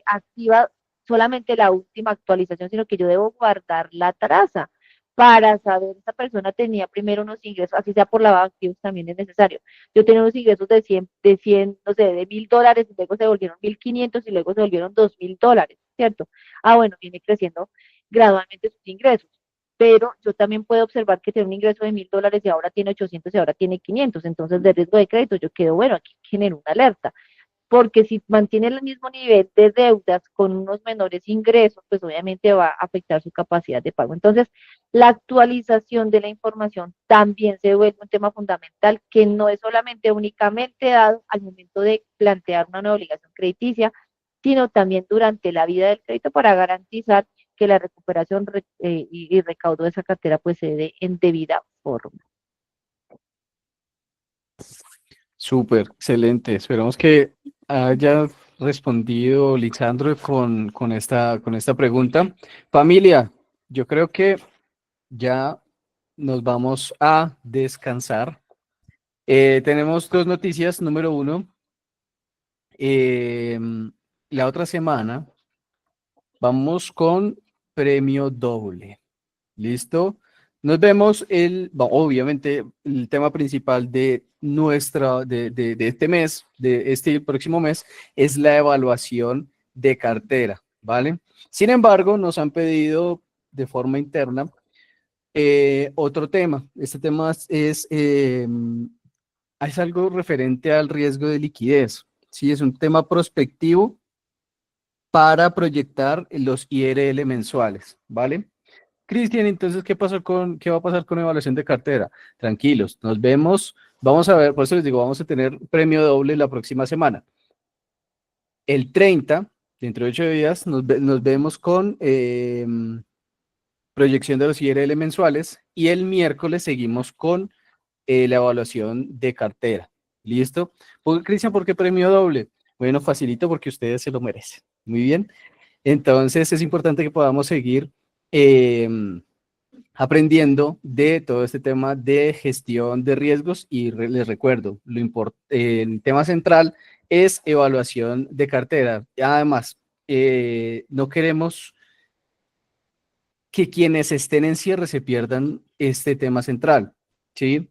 activa solamente la última actualización, sino que yo debo guardar la traza para saber si esa persona tenía primero unos ingresos, así sea por lavado de activos también es necesario. Yo tenía unos ingresos de 100 no sé, de $1.000, y luego se volvieron 1.500 y luego se volvieron $2.000, ¿cierto? Ah, bueno, viene creciendo gradualmente sus ingresos. Pero yo también puedo observar que tiene un ingreso de $1.000 y ahora tiene 800 y ahora tiene 500. Entonces, de riesgo de crédito, yo quedo, bueno, aquí genero una alerta porque si mantiene el mismo nivel de deudas con unos menores ingresos, pues obviamente va a afectar su capacidad de pago. Entonces, la actualización de la información también se vuelve un tema fundamental que no es solamente únicamente dado al momento de plantear una nueva obligación crediticia, sino también durante la vida del crédito para garantizar que la recuperación y recaudo de esa cartera pues se dé en debida forma.
Súper, excelente. Esperamos que haya respondido Lisandro con esta pregunta. Familia, yo creo que ya nos vamos a descansar. Tenemos dos noticias. Número uno, la otra semana vamos con premio doble. ¿Listo? Nos vemos obviamente, el tema principal de este mes, de este próximo mes, es la evaluación de cartera. ¿vale? Sin embargo, nos han pedido de forma interna otro tema. Este tema es algo referente al riesgo de liquidez, ¿sí? Es un tema prospectivo para proyectar los IRL mensuales, ¿vale? Cristian, entonces, ¿qué va a pasar con evaluación de cartera? Tranquilos, nos vemos, vamos a ver, por eso les digo, vamos a tener premio doble la próxima semana. El 30, dentro de 8 días, nos vemos con proyección de los IRL mensuales y el miércoles seguimos con la evaluación de cartera. ¿Listo? Cristian, ¿por qué premio doble? Bueno, facilito porque ustedes se lo merecen. Muy bien. Entonces, es importante que podamos seguir aprendiendo de todo este tema de gestión de riesgos y les recuerdo, el tema central es evaluación de cartera. Además, no queremos que quienes estén en cierre se pierdan este tema central, ¿sí?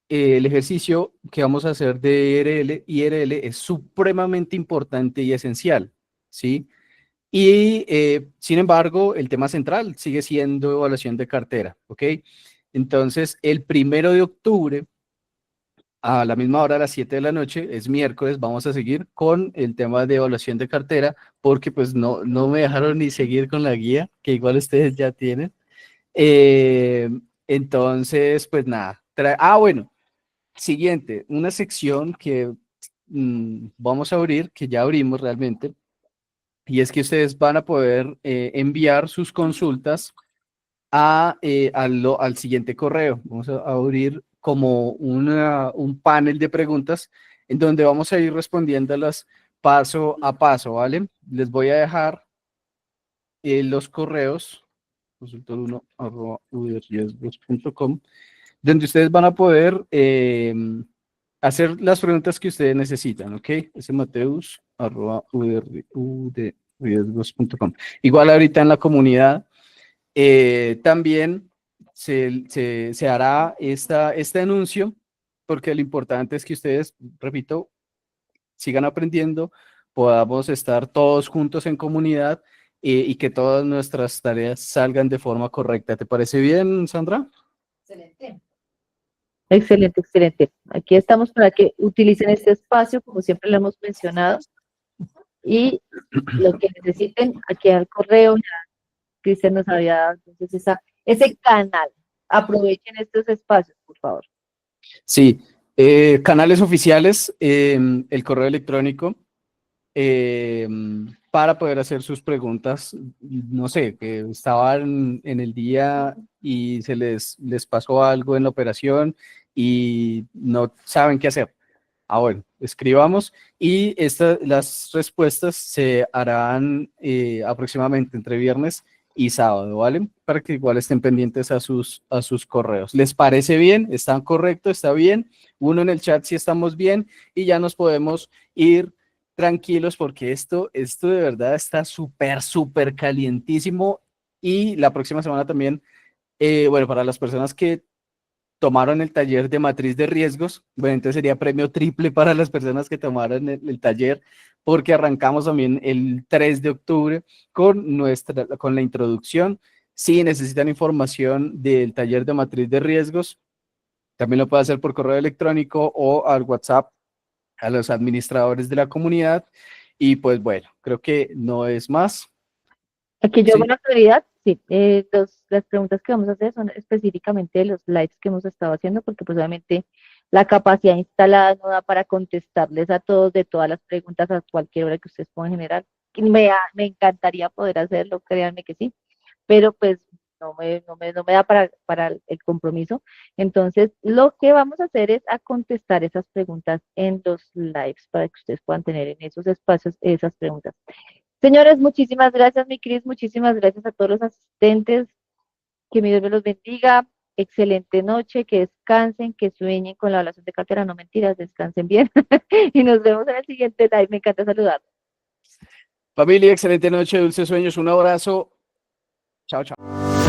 El ejercicio que vamos a hacer de IRL es supremamente importante y esencial, ¿sí? Y, sin embargo, el tema central sigue siendo evaluación de cartera, ¿ok? Entonces, el 1 de octubre, a la misma hora, a las 7 de la noche, es miércoles, vamos a seguir con el tema de evaluación de cartera, porque pues no me dejaron ni seguir con la guía, que igual ustedes ya tienen. Eh, entonces, pues nada. Bueno, siguiente, una sección que vamos a abrir, que ya abrimos realmente, y es que ustedes van a poder enviar sus consultas al siguiente correo. Vamos a abrir como un panel de preguntas en donde vamos a ir respondiéndolas paso a paso, ¿vale? Les voy a dejar los correos, consultor1@udriesgos.com, donde ustedes van a poder hacer las preguntas que ustedes necesitan, ¿ok? smateus@udriesgos.com. Igual ahorita en la comunidad también se hará este anuncio, porque lo importante es que ustedes, repito, sigan aprendiendo, podamos estar todos juntos en comunidad y que todas nuestras tareas salgan de forma correcta. ¿Te parece bien, Sandra?
Excelente. Excelente, excelente. Aquí estamos para que utilicen este espacio, como siempre lo hemos mencionado, y lo que necesiten, aquí al correo, ya Cristian nos había dado entonces ese canal. Aprovechen estos espacios, por favor.
Sí, canales oficiales, el correo electrónico, eh, para poder hacer sus preguntas, no sé, que estaban en el día y les pasó algo en la operación y no saben qué hacer. Bueno, escribamos y las respuestas se harán aproximadamente entre viernes y sábado, ¿vale? Para que igual estén pendientes a sus correos. ¿Les parece bien? ¿Están correctos? ¿Está bien? Uno en el chat si estamos bien y ya nos podemos ir tranquilos porque esto de verdad está súper, súper calientísimo y la próxima semana también, bueno, para las personas que tomaron el taller de matriz de riesgos, bueno, entonces sería premio triple para las personas que tomaron el taller, porque arrancamos también el 3 de octubre con la introducción. Si necesitan información del taller de matriz de riesgos, también lo puede hacer por correo electrónico o al WhatsApp a los administradores de la comunidad. Y pues bueno, creo que no es más.
Aquí yo hago
Sí,
una claridad, sí, las preguntas que vamos a hacer son específicamente de los lives que hemos estado haciendo, porque pues obviamente la capacidad instalada no da para contestarles a todos de todas las preguntas a cualquier hora que ustedes puedan generar. Me encantaría poder hacerlo, créanme que sí, pero pues no me da para el compromiso. Entonces, lo que vamos a hacer es a contestar esas preguntas en los lives para que ustedes puedan tener en esos espacios esas preguntas. Señores, muchísimas gracias, mi Cris, muchísimas gracias a todos los asistentes, que mi Dios me los bendiga, excelente noche, que descansen, que sueñen con la evaluación de cartera, no mentiras, descansen bien, y nos vemos en el siguiente live, me encanta saludar.
familia, excelente noche, dulces sueños, un abrazo. Chao, chao.